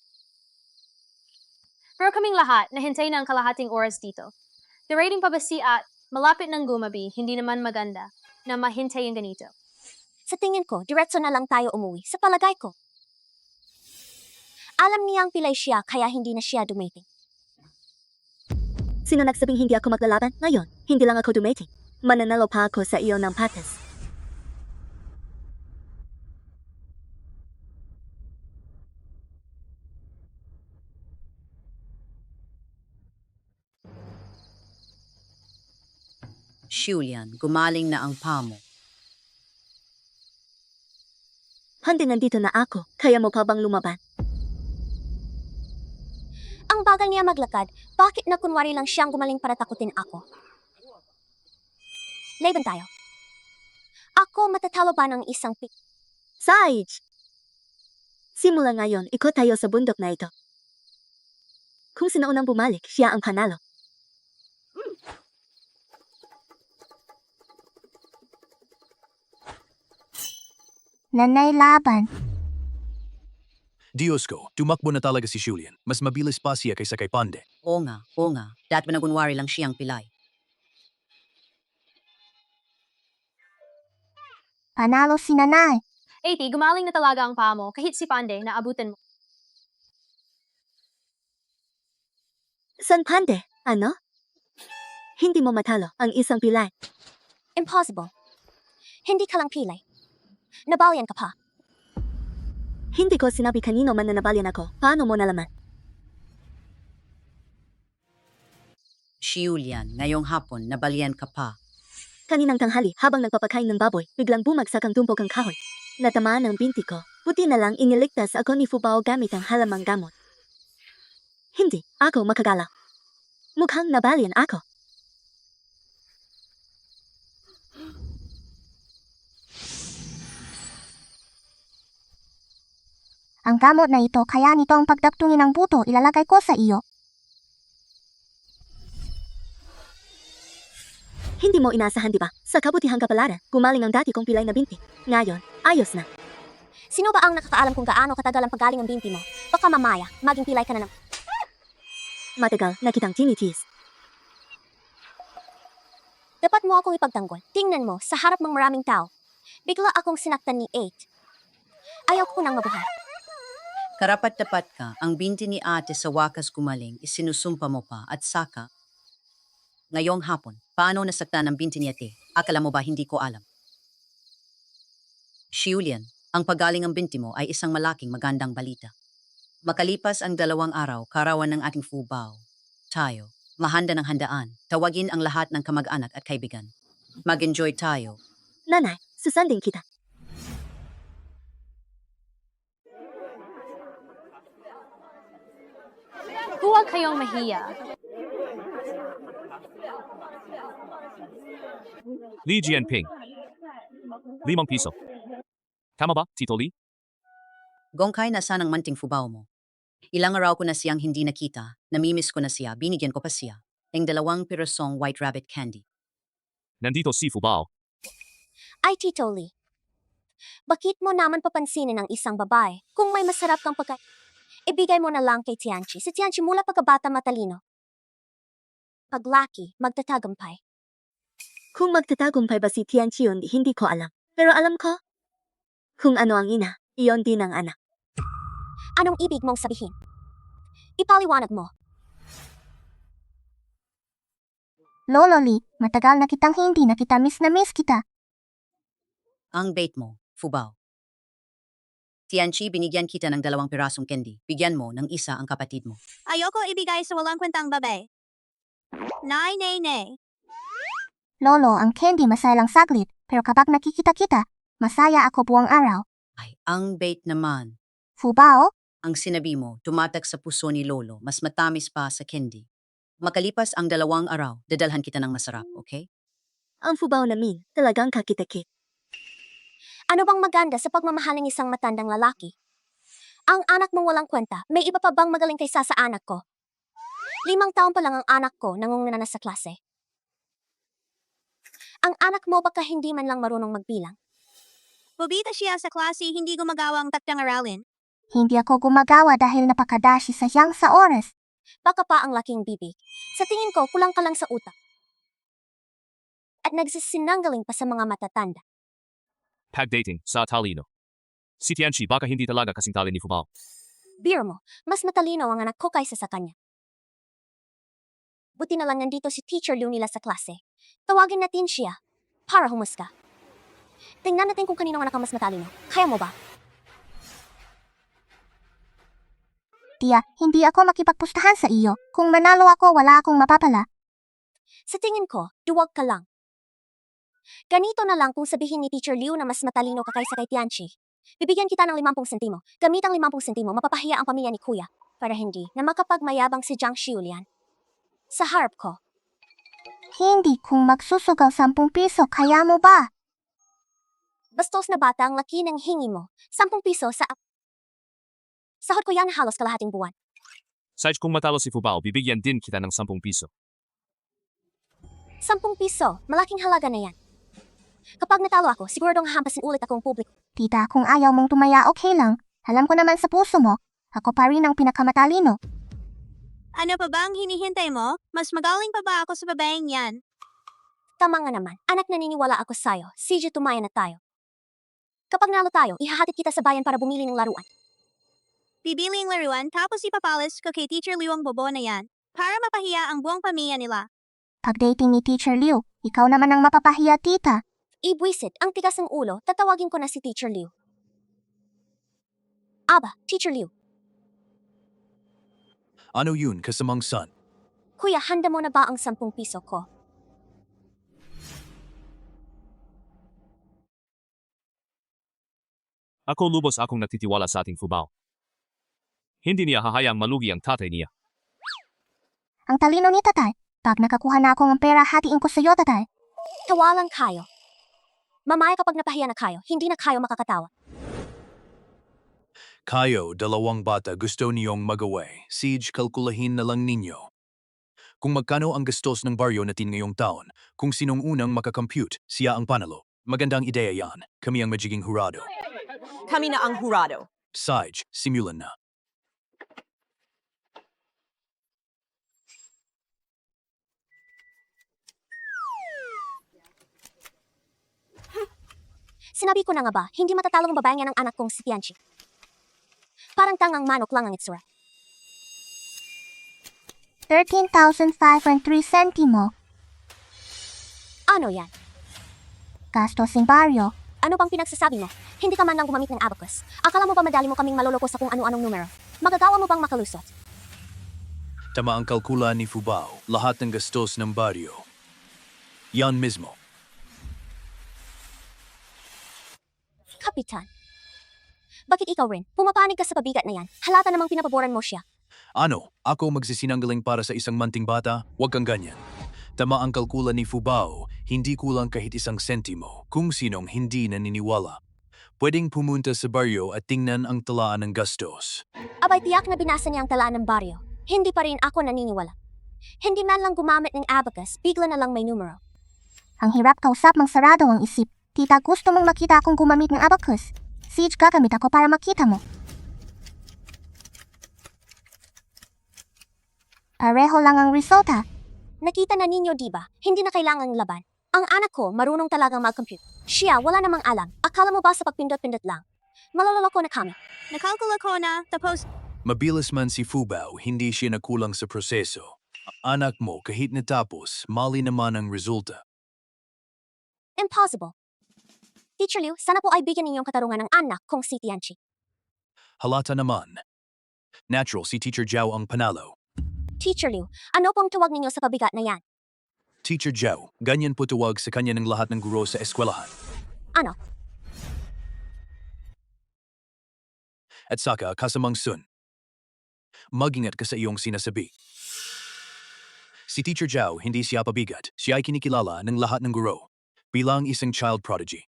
Pero kaming lahat, nahintay na ang kalahating oras dito. The rating pa ba si at malapit ng gumabi, hindi naman maganda na mahintay yung ganito. Sa tingin ko, diretso na lang tayo umuwi. Sa palagay ko. Alam niya ang pilay siya kaya hindi na siya dumating. Sino nagsabing hindi ako maglalaban? Ngayon, hindi lang ako dumating. Mananalo pa ako sa iyo ng patas. Shiulian, gumaling na ang pamo. Hande nandito na ako, kaya mo pa bang lumaban? Ang bagal niya maglakad, bakit na kunwari lang siyang gumaling para takutin ako? Laban tayo. Ako matatalo ba ng isang pick? Sage! Simula ngayon, ikot tayo sa bundok na ito. Kung sino unang bumalik, siya ang panalo. Nanay laban. Diyos ko, tumakbo na talaga si Shiulian. Mas mabilis pa siya kaysa kay Pande. Oo nga. Dati ba nagunwari lang siyang pilay? Panalo si nanay. 80, gumaling na talaga ang paa mo, kahit si Pande, naabutan mo. San Pande, ano? Hindi mo matalo ang isang pilay. Impossible. Hindi ka lang pilay. Nabalyan ka pa. Hindi ko sinabi kanino man na nabalyan ako. Paano mo nalaman? Shiulian, ngayong hapon, nabalyan ka pa. Kaninang tanghali, habang nagpapakain ng baboy, biglang bumagsak ang tumpok ang kahoy. Natamaan ang binti ko. Buti na lang iniligtas ako ni Fubao gamit ang halamang gamot. Hindi ako makagalaw. Mukhang nabalyan ako. Ang gamot na ito kaya nito ang pagdaktungin ng buto ilalagay ko sa iyo. Hindi mo inasahan di ba? Sa kabutihang kapalaran, gumaling ang dati kong pilay na binti. Ngayon, ayos na. Sino ba ang nakakaalam kung gaano katagal ang pagaling ang binti mo? Baka mamaya, maging pilay ka na ng... Matagal na kitang tinitiis. Dapat mo akong ipagtanggol. Tingnan mo, sa harap ng maraming tao. Bigla akong sinaktan ni 8. Ayaw ko nang mabuhay. Karapat-dapat ka, ang binti ni ate sa wakas gumaling, isinusumpa mo pa at saka. Ngayong hapon, paano nasaktan ang binti ni ate? Akala mo ba hindi ko alam? Shiulian, ang pagaling ang binti mo ay isang malaking magandang balita. Makalipas ang 2 araw, karawan ng ating Fubao. Tayo, mahanda ng handaan, tawagin ang lahat ng kamag-anak at kaibigan. Mag-enjoy tayo. Nanay, susundin kita. Huwag kayong mahiya. Li Jianping. 5 piso. Tama ba, Tito Li? Gongkai, nasaan ang manting Fubao mo? Ilang araw ko na siyang hindi nakita, namimiss ko na siya, binigyan ko pa siya ng 2 pirasong white rabbit candy. Nandito si Fubao. Ay, Tito Lee. Bakit mo naman papansinin ang isang babae kung may masarap kang pagkain? Ibigay mo na lang kay Tianchi. Si Tianchi mula pagkabata matalino. Paglaki, magtatagumpay. Kung magtatagumpay ba si Tianchi yun, hindi ko alam. Pero alam ko, kung ano ang ina, iyon din ang anak. Anong ibig mong sabihin? Ipaliwanag mo. Lolo Lee, matagal na kitang hindi na kita miss na miss kita. Ang bait mo, Fubao. Tianchi, binigyan kita ng 2 pirasong candy. Bigyan mo ng isa ang kapatid mo. Ayoko ibigay sa walang kwentang babae. Nay, nay, nay. Lolo, ang candy masaya lang saglit, pero kapag nakikita kita, masaya ako buong araw. Ay, ang bait naman. Fubao? Ang sinabi mo, tumatak sa puso ni Lolo, mas matamis pa sa candy. Makalipas ang 2 araw, dadalhan kita ng masarap, okay? Ang Fubao namin, talagang kakitakit. Ano bang maganda sa pagmamahal ng isang matandang lalaki? Ang anak mong walang kwenta, may iba pa bang magaling kaysa sa anak ko? 5 taon pa lang ang anak ko nangunguna na sa klase. Ang anak mo baka hindi man lang marunong magbilang. Bubita siya sa klase hindi gumagawa ang taktang aralin. Hindi ako gumagawa dahil napakadashi sa siyang sa oras. Baka pa ang laking bibig. Sa tingin ko, kulang ka lang sa utak. At nagsisinanggaling pa sa mga matatanda. Pagdating sa talino. Si Tianchi baka hindi talaga kasing tali ni Fubao. Biro mo, mas matalino ang anak ko kaysa sa kanya. Buti na lang nandito si Teacher Liu nila sa klase. Tawagin natin siya para humusga. Tingnan natin kung kanino ang anak ang mas matalino. Kaya mo ba? Tia, hindi ako makipagpustahan sa iyo. Kung manalo ako, wala akong mapapala. Sa tingin ko, duwag ka lang. Ganito na lang kung sabihin ni Teacher Liu na mas matalino ka kaysa kay Tianchi. Bibigyan kita ng 50 sentimo. Gamit ang 50 sentimo, mapapahiya ang pamilya ni Kuya. Para hindi na makapagmayabang si Jiang Xiulian. Sa harap ko. Hindi kung magsusugaw 10 piso, kaya mo ba? Bastos na bata ang laki ng hingi mo. 10 piso sa... Sahod ko yan halos kalahating buwan. Saj, kung matalo si Fubao, bibigyan din kita ng 10 piso. 10 piso, malaking halaga na yan. Kapag natalo ako, siguradong hampasin ulit akong publiko. Tita, kung ayaw mong tumaya, okay lang. Alam ko naman sa puso mo, ako pa rin ang pinakamatalino. Ano pa bang hinihintay mo? Mas magaling pa ba ako sa babaeng yan? Tama nga naman, anak naniniwala ako sa'yo. CJ, tumaya na tayo. Kapag nalo tayo, ihahatid kita sa bayan para bumili ng laruan. Bibili ang laruan tapos ipapalis ko kay Teacher Liu ang bobo na yan. Para mapahiya ang buong pamilya nila. Pagdating ni Teacher Liu, ikaw naman ang mapapahiya, tita. Ibwisit, ang tigas ng ulo, tatawagin ko na si Teacher Liu. Aba, Teacher Liu. Ano yun, kasamang son? Kuya, handa mo na ba ang 10 piso ko? Ako lubos akong natitiwala sa ating Fubao. Hindi niya hahayaang malugi ang tatay niya. Ang talino ni tatay. Pag nakakuha na ako ng pera, hatiin ko sa'yo, tatay. Tawalan kayo. Mamaya kapag napahiya na kayo, hindi na kayo makakatawa. Kayo, dalawang bata gusto niyong mag-away. Siege, kalkulahin na lang ninyo. Kung magkano ang gastos ng baryo natin ngayong taon, kung sinong unang makakompute, siya ang panalo. Magandang ideya yan. Kami ang magiging hurado. Kami na ang hurado. Siege, simulan na. Sinabi ko na nga ba, hindi matatalo ang babaeng yan ng anak kong si Tianchi. Parang tangang manok lang ang itsura. 13,503 centimo. Ano yan? Gastos ng baryo. Ano bang pinagsasabi mo? Hindi ka man lang gumamit ng abacus. Akala mo ba madali mo kaming maloloko sa kung ano-anong numero? Magagawa mo bang makalusot? Tama ang kalkula ni Fubao, lahat ng gastos ng baryo. Yan mismo. Kapitan. Bakit ikaw rin? Pumapanig ka sa pabigat na yan. Halata namang pinapaboran mo siya. Ano, ako magsisinanggaling para sa isang manting bata? Huwag kang ganyan. Tama ang kalkula ni Fubao, hindi kulang kahit isang sentimo kung sinong hindi naniniwala. Pwedeng pumunta sa baryo at tingnan ang talaan ng gastos. Abay tiyak na binasa niya ang talaan ng baryo. Hindi pa rin ako naniniwala. Hindi man lang gumamit ng abacus, bigla na lang may numero. Ang hirap kausap mang sarado ang isip. Tita, gusto mong makita akong gumamit ng abacus. Siege, gagamit ako para makita mo. Pareho lang ang resulta. Nakita na ninyo diba? Hindi na kailangang laban. Ang anak ko marunong talagang mag-compute. Siya wala namang alam. Akala mo ba sa pagpindot-pindot lang? Maloloko na kami. Nakalkula ko na, tapos Mabilis man si Fubao, hindi siya nakulang sa proseso. Anak mo kahit natapos, mali naman ang resulta. Impossible. Teacher Liu, sana po ay bigyan ninyong katarungan ng anak kong si Tianchi. Halata naman. Natural si Teacher Zhao ang panalo. Teacher Liu, ano pong tuwag ninyo sa pabigat na yan? Teacher Zhao, ganyan po tuwag sa kanya ng lahat ng guro sa eskwelahan. Ano? At saka, kasamang Sun. Mag-ingat ka sa iyong sinasabi. Si Teacher Zhao, hindi siya pabigat. Siya ay kinikilala ng lahat ng guro. Bilang isang child prodigy.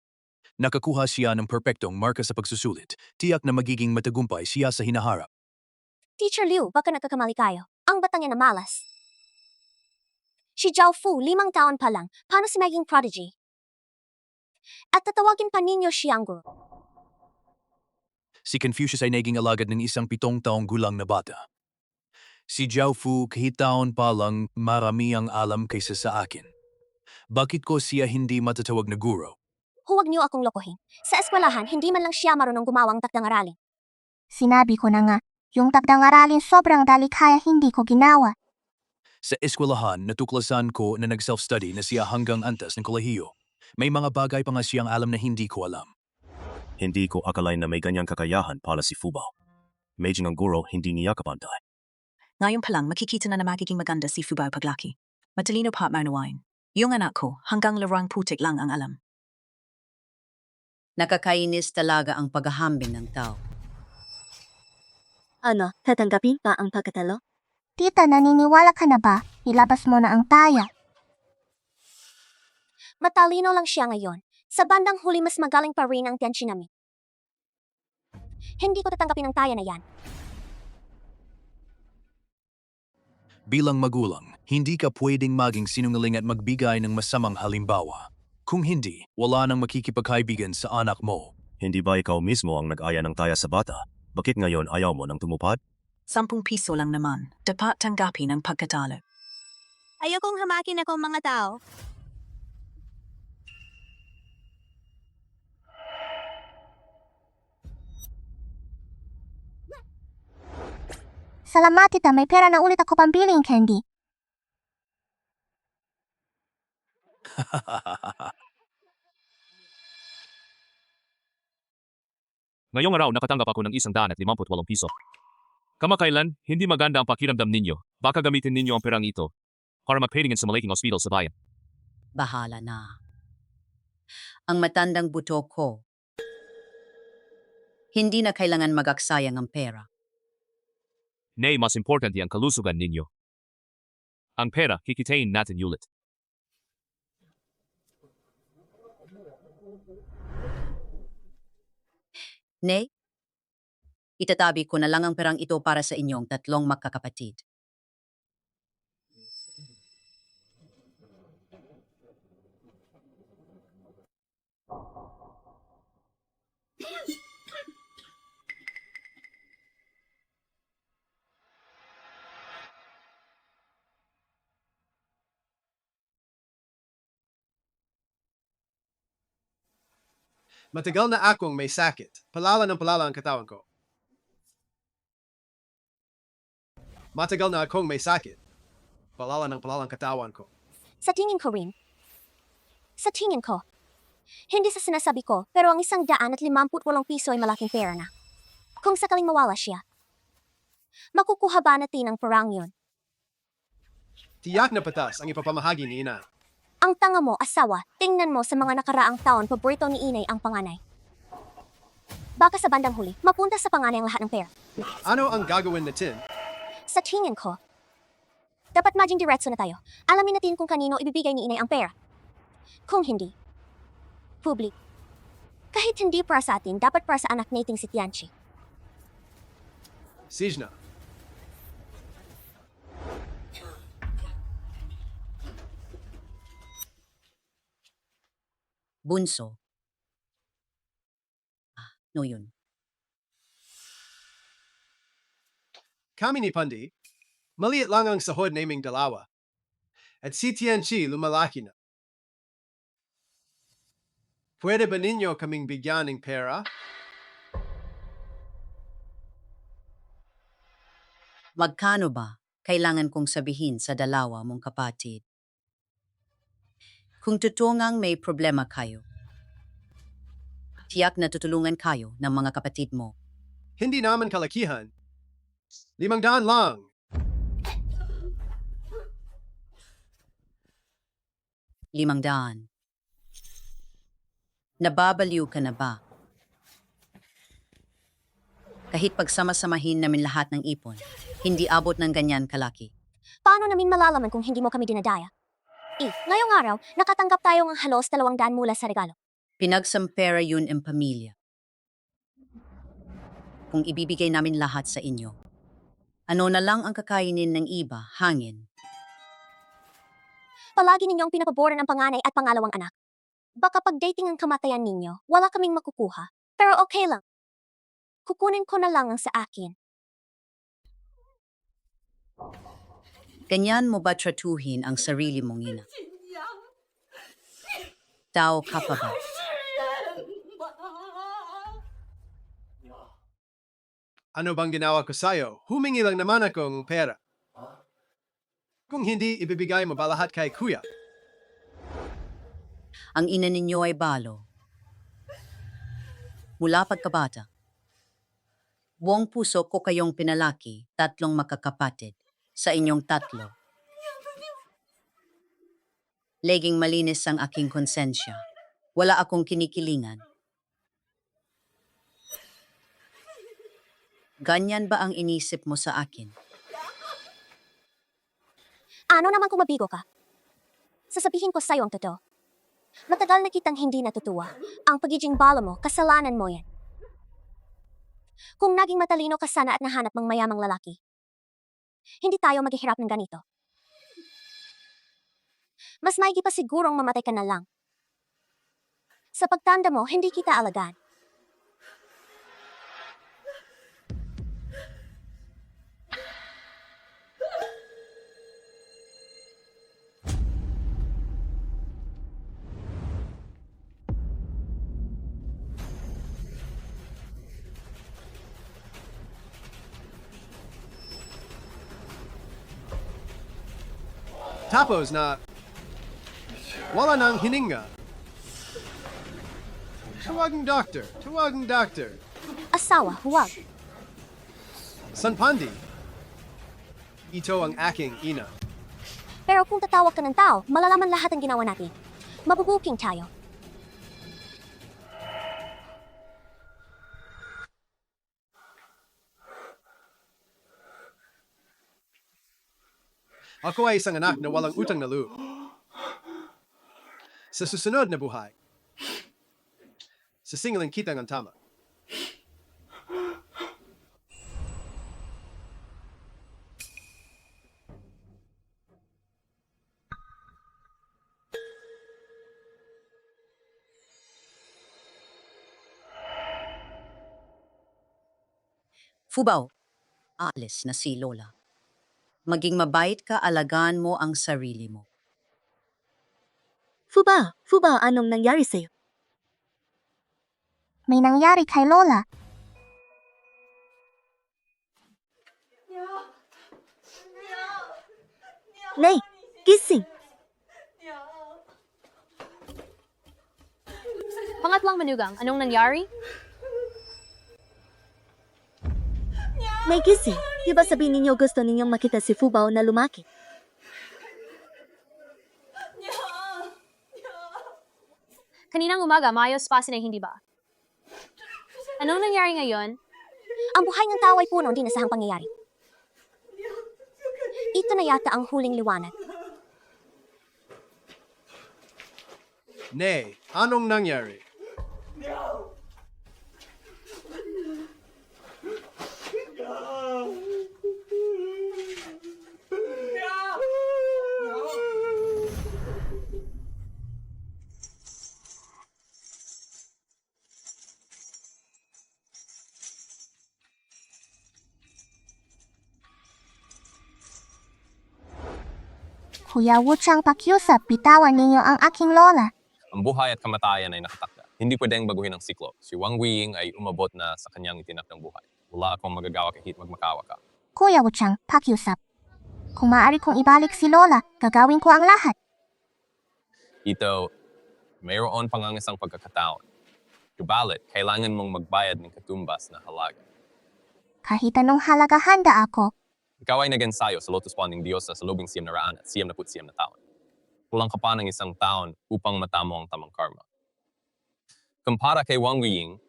Nakakuha siya ng perpektong marka sa pagsusulit. Tiyak na magiging matagumpay siya sa hinaharap. Teacher Liu, baka nagkakamali kayo. Ang batang yan na malas. Si Zhao Fu, 5 taon pa lang. Paano si maging prodigy? At tatawagin pa ninyo siyang guro. Si Confucius ay naging alagad ng isang 7 taong gulang na bata. Si Zhao Fu kahit taon pa lang marami ang alam kaysa sa akin. Bakit ko siya hindi matatawag na guro? Huwag niyo akong lokohin. Sa eskwelahan, hindi man lang siya marunong gumawang takdang aralin. Sinabi ko na nga, yung takdang aralin sobrang dali kaya hindi ko ginawa. Sa eskwelahan, natuklasan ko na nag-self-study na siya hanggang antas ng kolehiyo. May mga bagay pa nga siyang alam na hindi ko alam. Hindi ko akalain na may ganyang kakayahan pala si Fubao. Medyo ng guro, hindi niya kapantay. Ngayon pa lang makikita na magiging maganda si Fubao paglaki. Matalino pa at maunawain. Yung anak ko, hanggang larang putik lang ang alam. Nakakainis talaga ang paghahambing ng tao. Ano, tatanggapin pa ang pagkatalo? Tita, naniniwala ka na ba? Ilabas mo na ang taya. Matalino lang siya ngayon. Sa bandang huli mas magaling pa rin ang Tianchi namin. Hindi ko tatanggapin ang taya na yan. Bilang magulang, hindi ka pwedeng maging sinungaling at magbigay ng masamang halimbawa. Kung hindi, wala nang makikipagkaibigan sa anak mo. Hindi ba ikaw mismo ang nag-aya ng taya sa bata? Bakit ngayon ayaw mo nang tumupad? 10 piso lang naman. Dapat tanggapin ang pagkatalo. ayokong hamakin akong mga tao. Salamat tita, may pera na ulit ako pambiling candy. Ngayong araw nakatanggap ako ng 158 piso. Kamakailan, hindi maganda ang pakiramdam ninyo. Baka gamitin ninyo ang perang ito para magpatingin sa malaking ospital sa bayan. Bahala na. Ang matandang buto ko, hindi na kailangan magaksayang ang pera. Nay, mas importante ang kalusugan ninyo. Ang pera, kikitain natin ulit. Nay, itatabi ko na lang ang perang ito para sa inyong tatlong magkakapatid. Matagal na akong may sakit. Palala ng palala ang katawan ko. Matagal na akong may sakit. Palala ng palala ang katawan ko. Sa tingin ko rin. Sa tingin ko. Hindi sa sinasabi ko, pero ang 158 piso ay malaking pera na. Kung sakaling mawala siya, makukuha ba natin ang perang yun? Tiyak na patas ang ipapamahagi ni Ina. Ang tanga mo, asawa, tingnan mo sa mga nakaraang taon paborito ni Inay ang panganay. Baka sa bandang huli, mapunta sa panganay ang lahat ng pera. Ano ang gagawin natin? Sa tingin ko, dapat maging diretso na tayo. Alamin natin kung kanino ibibigay ni Inay ang pera. Kung hindi, public. Kahit hindi para sa atin, dapat para sa anak nating si Tianchi. Sijna. Bunso. No yun. Kami ni Pandi, maliit lang ang sahod naming dalawa. At si Tianchi lumalaki na. Pwede ba ninyo kaming bigyan ng pera? Magkano ba kailangan kong sabihin sa dalawa mong kapatid? Kung totoo ngang may problema kayo, tiyak na tutulungan kayo ng mga kapatid mo. Hindi naman kalakihan. 500 lang. ₱500. Nababaliw ka na ba? Kahit pagsama-samahin namin lahat ng ipon, hindi abot ng ganyan kalaki. Paano namin malalaman kung hindi mo kami dinadaya? Ngayong araw, nakatanggap tayo ng halos 200 mula sa regalo. Pinagsampera yun ang pamilya. Kung ibibigay namin lahat sa inyo, ano na lang ang kakainin ng iba, hangin? Palagi ninyong pinapaboran ang panganay at pangalawang anak. Baka pag dating ang kamatayan ninyo, wala kaming makukuha. Pero okay lang. Kukunin ko na lang ang sa akin. Ganyan mo ba tratuhin ang sarili mong ina? Tao ka pa ba? Ano bang ginawa ko sa'yo? Humingi lang naman akong pera. Kung hindi, ibibigay mo ba lahat kay kuya? Ang ina ninyo ay balo. Mula pagkabata, buong puso ko kayong pinalaki, 3 magkakapatid, sa inyong 3. Leging malinis ang aking konsensya. Wala akong kinikilingan. Ganyan ba ang inisip mo sa akin? Ano naman kung mabigo ka? Sasabihin ko sa'yo ang totoo. Matagal na kitang hindi natutuwa. Ang pagiging bala mo, kasalanan mo yan. Kung naging matalino ka sana at nahanap ng mayamang lalaki, hindi tayo maghihirap ng ganito. Mas maigi pa sigurong mamatay ka na lang. Sa pagtanda mo, hindi kita alagaan. Tapos na wala nang hininga. Tuwag ng doctor. Tuwag ng doctor. Asawa, huwag. Sanpandi. Ito ang aking ina. Pero kung tatawag ka ng tao, malalaman lahat ang ginawa natin. Mabubuking tayo. Ako ay isang anak na walang utang na loob. Sa susunod na buhay, sisingilin kita ng tama. Fubao, aalis na si Lola. Maging mabait ka, alagaan mo ang sarili mo. Fuba, anong nangyari sa'yo? May nangyari kay Lola. Nay, gising! Pangatlang manugang, anong nangyari? Nay, gising! Di ba sabihin ninyo gusto ninyong makita si Fubao na lumaki? Kaninang umaga, maayos pa sinay, hindi ba? Anong nangyari ngayon? Ang buhay ng tao ay puno ng dinasahang pangyayari. Ito na yata ang huling liwanag. Nay, anong nangyari? Kuya Wuchang pakiusap, bitawan ninyo ang aking lola. Ang buhay at kamatayan ay nakatakda. Hindi pwedeng baguhin ang siklo. Si Wang Weiying ay umabot na sa kanyang itinakdang buhay. Wala akong magagawa kahit magmakawa ka. Kuya Wuchang, pakiusap. Kung maaari kong ibalik si lola, gagawin ko ang lahat. Ito, mayroon pangangasang pagkakataon. Subalit, kailangan mong magbayad ng katumbas na halaga. Kahit anong halaga handa ako. Ikaw ay nag-ensayo sa Lotus Pond ng Diyosa sa lubing 700 at 79 na taon. Kulang ka pa ng isang taon upang matamo ang tamang karma. Kumpara kay Wang Weiying,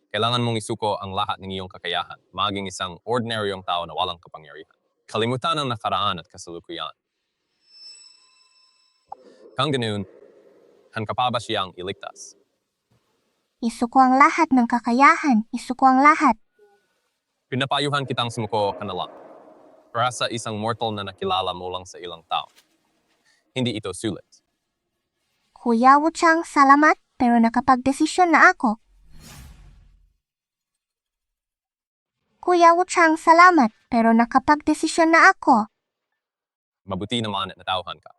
kailangan mong isuko ang lahat ng iyong kakayahan, maging isang ordinaryong tao na walang kapangyarihan. Kalimutan ang nakaraan at kasalukuyan. Kang ganun, handa pa ba siyang iligtas? Isuko ang lahat ng kakayahan. Isuko ang lahat. Pinapayuhan kitang sumuko ka na lang. Para sa isang mortal na nakilala mo lang sa ilang tao. Hindi ito sulit. Kuya Wuchang, salamat, pero nakapagdesisyon na ako. Kuya Wuchang, salamat, pero nakapagdesisyon na ako. Mabuti naman at natauhan ka.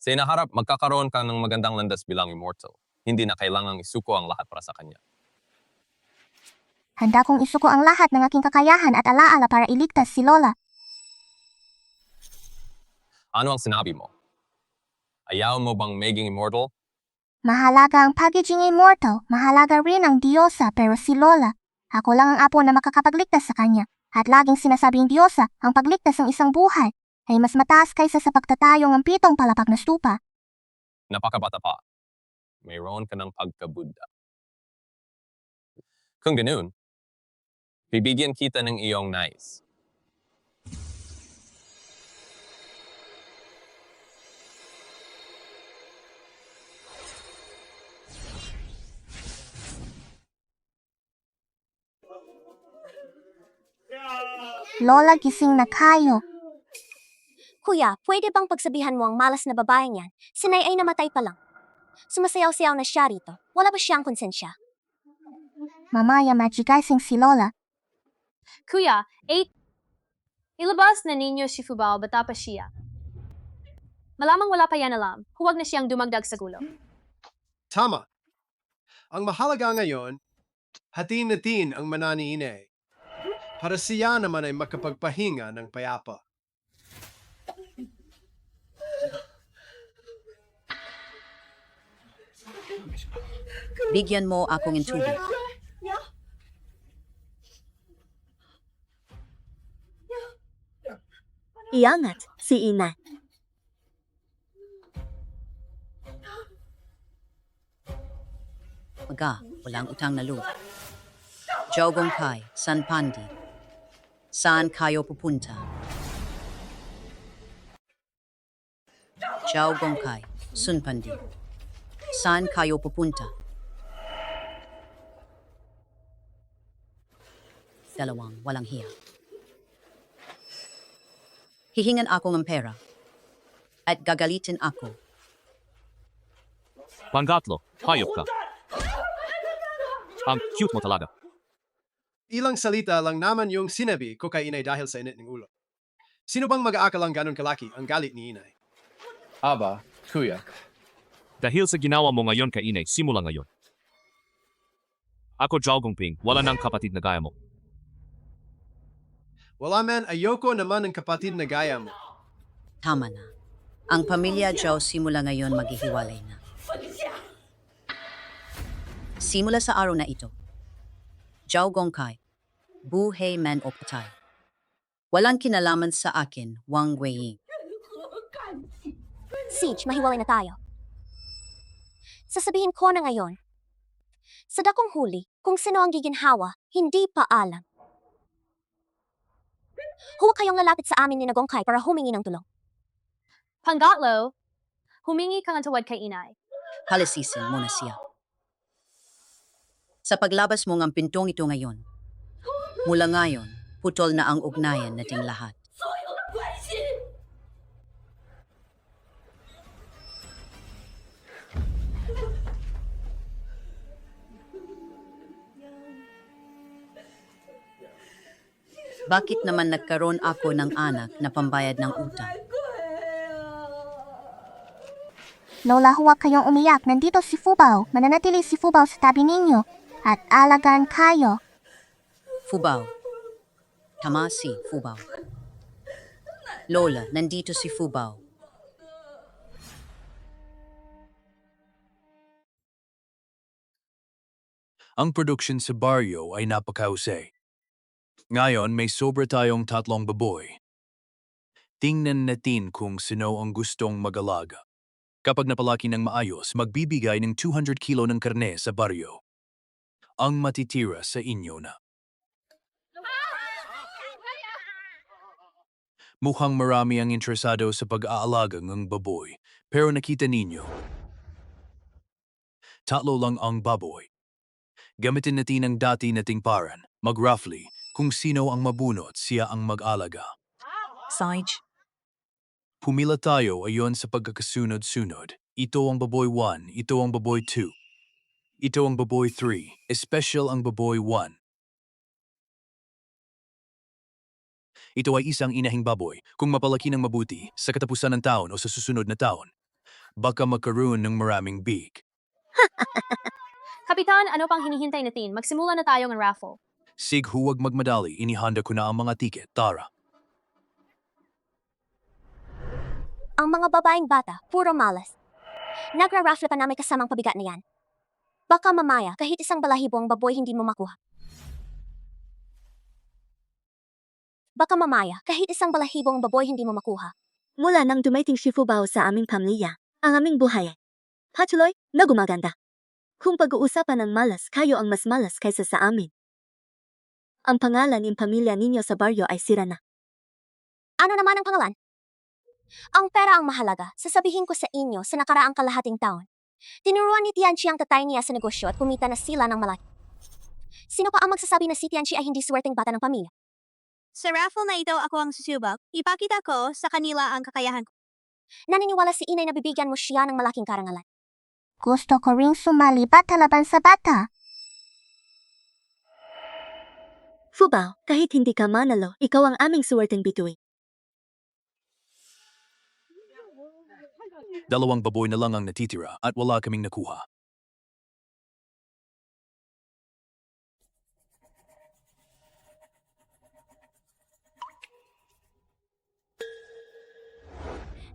Sa inaharap, magkakaroon ka ng magandang landas bilang immortal. Hindi na kailangang isuko ang lahat para sa kanya. Handa kong isuko ang lahat ng aking kakayahan at alaala para iligtas si Lola. Ano ang sinabi mo? Ayaw mo bang maging immortal? Mahalaga ang pagiging immortal, mahalaga rin ang Diyosa, pero si Lola, ako lang ang apo na makakapagligtas sa kanya. At laging sinasabing Diyosa, ang pagligtas ng isang buhay, ay mas mataas kaysa sa pagtatayong ang 7 palapag na stupa. Napakabata pa. Mayroon ka ng pagkabuddha. Kung ganun, bibigyan kita ng iyong nais. Lola, gising na kayo. Kuya, pwede bang pagsabihan mo ang malas na babaeng yan? Sinay ay namatay pa lang. Sumasayaw-sayaw na siya rito. Wala ba siyang konsensya? Mamaya majigaising si Lola. Kuya, 8. Ilabas na ninyo si Fubao, bata pa siya. Malamang wala pa yan alam. Huwag na siyang dumagdag sa gulo. Tama. Ang mahalaga ngayon, hatiin-natin ang mananiinay para siya naman ay makapagpahinga ng payapa. Bigyan mo akong ng tubig. Iangat si ina. Maga, walang utang na loob. Jogong Kai, San Pandi. Saan kayo pupunta? Jogong Kai, Sun Pandi. Saan kayo pupunta? Dalawang walang hiya. Hihingan ako ng pera at gagalitin ako. Pangatlo, hayop ka. Ang cute mo talaga. Ilang salita lang naman yung sinabi ko kay inay dahil sa init ng ulo. Sino bang mag-aakalang ganun kalaki ang galit ni inay? Aba, kuya. Dahil sa ginawa mo ngayon kay inay, simula ngayon. Ako Zhao Gongping, wala nang kapatid na gaya mo. Wala man, ayoko naman ng kapatid na gaya mo. Tama na. Ang pamilya Zhao simula ngayon maghihiwalay na. Simula sa araw na ito, Zhao Gongkai, buhay man o patay. Walang kinalaman sa akin, Wang Weiying. Siege, mahiwalay na tayo. Sasabihin ko na ngayon, sa dakong huli, kung sino ang giginhawa, hindi pa alam. Huwag kayong lalapit sa amin ni Nagongkai para humingi ng tulong. Pangatlo, humingi ka ng tawad kay inay. Halisisin mo na siya. Sa paglabas mo ng pintong ito ngayon, mula ngayon, putol na ang ugnayan nating lahat. Bakit naman nagkaroon ako ng anak na pambayad ng utang? Lola, huwag kayong umiyak. Nandito si Fubao. Mananatili si Fubao sa tabi ninyo. At alagaan kayo. Fubao. Tama si Fubao. Lola, nandito si Fubao. Ang production sa baryo ay napakahusay. Ngayon may sobra tayong 3 baboy. Tingnan natin kung sino ang gustong mag-alaga. Kapag napalaki ng maayos, magbibigay ng 200 kilo ng karne sa baryo. Ang matitira sa inyo na. Mukhang marami ang interesado sa pag-aalaga ng baboy, pero nakita ninyo. 3 lang ang baboy. Gamitin natin ang dati nating paran, mag-roughly, kung sino ang mabunot siya ang mag-alaga. Sage. Pumila tayo ayon sa pagkakasunod-sunod. Ito ang baboy 1, ito ang baboy 2. Ito ang baboy 3, special ang baboy 1. Ito ay isang inahing baboy kung mapalaki ng mabuti sa katapusan ng taon o sa susunod na taon. Baka magkaroon ng maraming big. Kapitan, ano pang hinihintay natin? Magsimula na tayo ng raffle. Sig, huwag magmadali, inihanda ko na ang mga tiket, Tara. Ang mga babaeng bata, puro malas. Nagra-raffle pa na may kasamang pabigat na yan. Baka mamaya, kahit isang balahibo ang baboy hindi mo makuha. Baka mamaya, kahit isang balahibo ang baboy hindi mo makuha. Mula nang dumating si Fubao sa aming pamilya, ang aming buhay ay patuloy na gumaganda. Kung pag-uusapan ng malas, kayo ang mas malas kaysa sa amin. Ang pangalan ng pamilya ninyo sa baryo ay sira na. Ano naman ang pangalan? Ang pera ang mahalaga. Sasabihin ko sa inyo sa nakaraang kalahating taon. Tinuruan ni Tianchi ang tatay niya sa negosyo at kumita na sila ng malaki. Sino pa ang magsasabi na si Tianchi ay hindi swerteng bata ng pamilya? Sa raffle na ito ako ang susubok. Ipakita ko sa kanila ang kakayahan ko. Naniniwala si inay na bibigyan mo siya ng malaking karangalan. Gusto ko ring sumali bata laban sa bata. Fubao, kahit hindi ka manalo, ikaw ang aming suwerteng bituin. 2 baboy na lang ang natitira at wala kaming nakuha.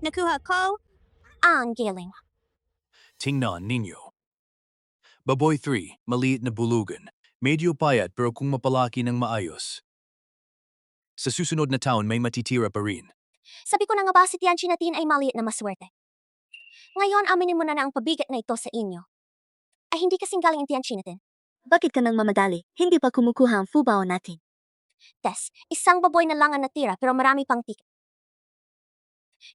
Nakuha ko. Ang galing. Tingnan ninyo. Baboy 3, maliit na bulugan. Medyo payat pero kung mapalaki ng maayos. Sa susunod na taon may matitira pa rin. Sabi ko na nga ba si Tianchi natin ay maliit na maswerte. Ngayon aminin mo na ang pabigat na ito sa inyo. Ay hindi kasing galing ang Tianchi natin. Bakit ka nang mamadali? Hindi pa kumukuha ang fubao natin. Tess, isang baboy na lang ang natira pero marami pang tiket.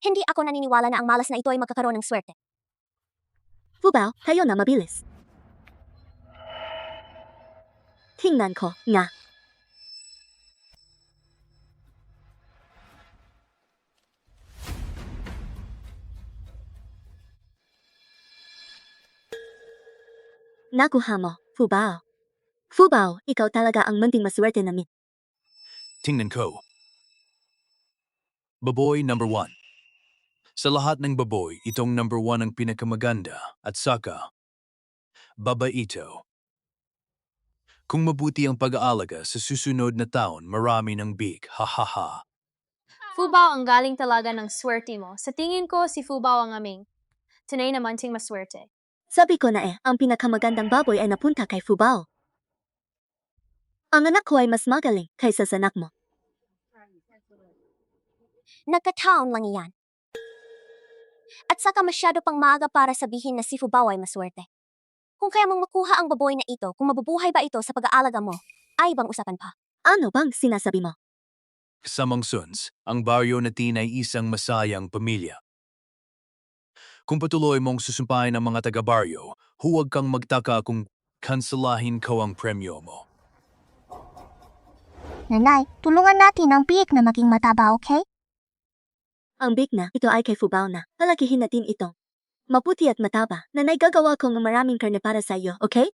Hindi ako naniniwala na ang malas na ito ay magkakaroon ng swerte. Fubao, tayo na mabilis. Tingnan ko, nga. Nakuha mo, Fubao. Fubao, ikaw talaga ang munting maswerte namin. Tingnan ko. Baboy number 1. Sa lahat ng baboy, itong number 1 ang pinakamaganda at saka, babaito. Kung mabuti ang pag-aalaga sa susunod na taon, marami ng big, ha ha ha. Fubao ang galing talaga ng swerte mo. Sa tingin ko, si Fubao ang aming. Tunay naman ting maswerte. Sabi ko na ang pinakamagandang baboy ay napunta kay Fubao. Ang anak ko ay mas magaling kaysa sa anak mo. Nagkataon lang iyan. At saka masyado pang maaga para sabihin na si Fubao ay maswerte. Kung kaya mong makuha ang baboy na ito, kung mabubuhay ba ito sa pag-aalaga mo, ay ibang usapan pa. Ano bang sinasabi mo? Kasamang Suns, ang baryo natin ay isang masayang pamilya. Kung patuloy mong susumpahin ang mga taga-baryo, huwag kang magtaka kung kanselahin ko ang premyo mo. Nanay, tulungan natin ang biik na maging mataba, okay? Ang big na, ito ay kay Fubao na. Palakihin natin ito. Maputi at mataba. Nanay, gagawa ko ng maraming karne para sa iyo, okay?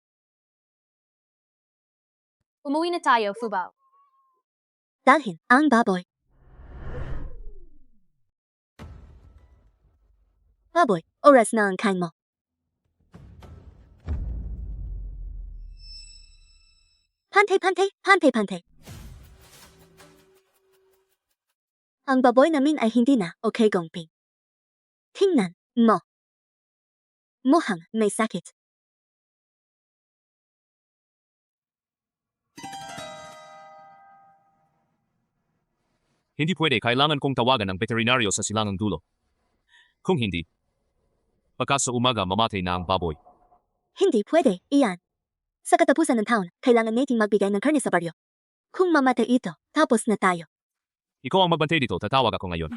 Umuwi na tayo, Fubao. Dalhin ang baboy. Baboy, oras na ang kain mo. Pantay. Ang baboy namin ay hindi na, okay, Gongping. Tingnan mo. Mukhang may sakit. Hindi pwede, kailangan kong tawagan ang veterinaryo sa silangang dulo. Kung hindi, pagka sa umaga mamatay na ang baboy. Hindi pwede, iyan. Sa katapusan ng taon, kailangan nating magbigay ng karne sa baryo. Kung mamatay ito, tapos na tayo. Ikaw ang magbantay dito, tatawag ako ngayon.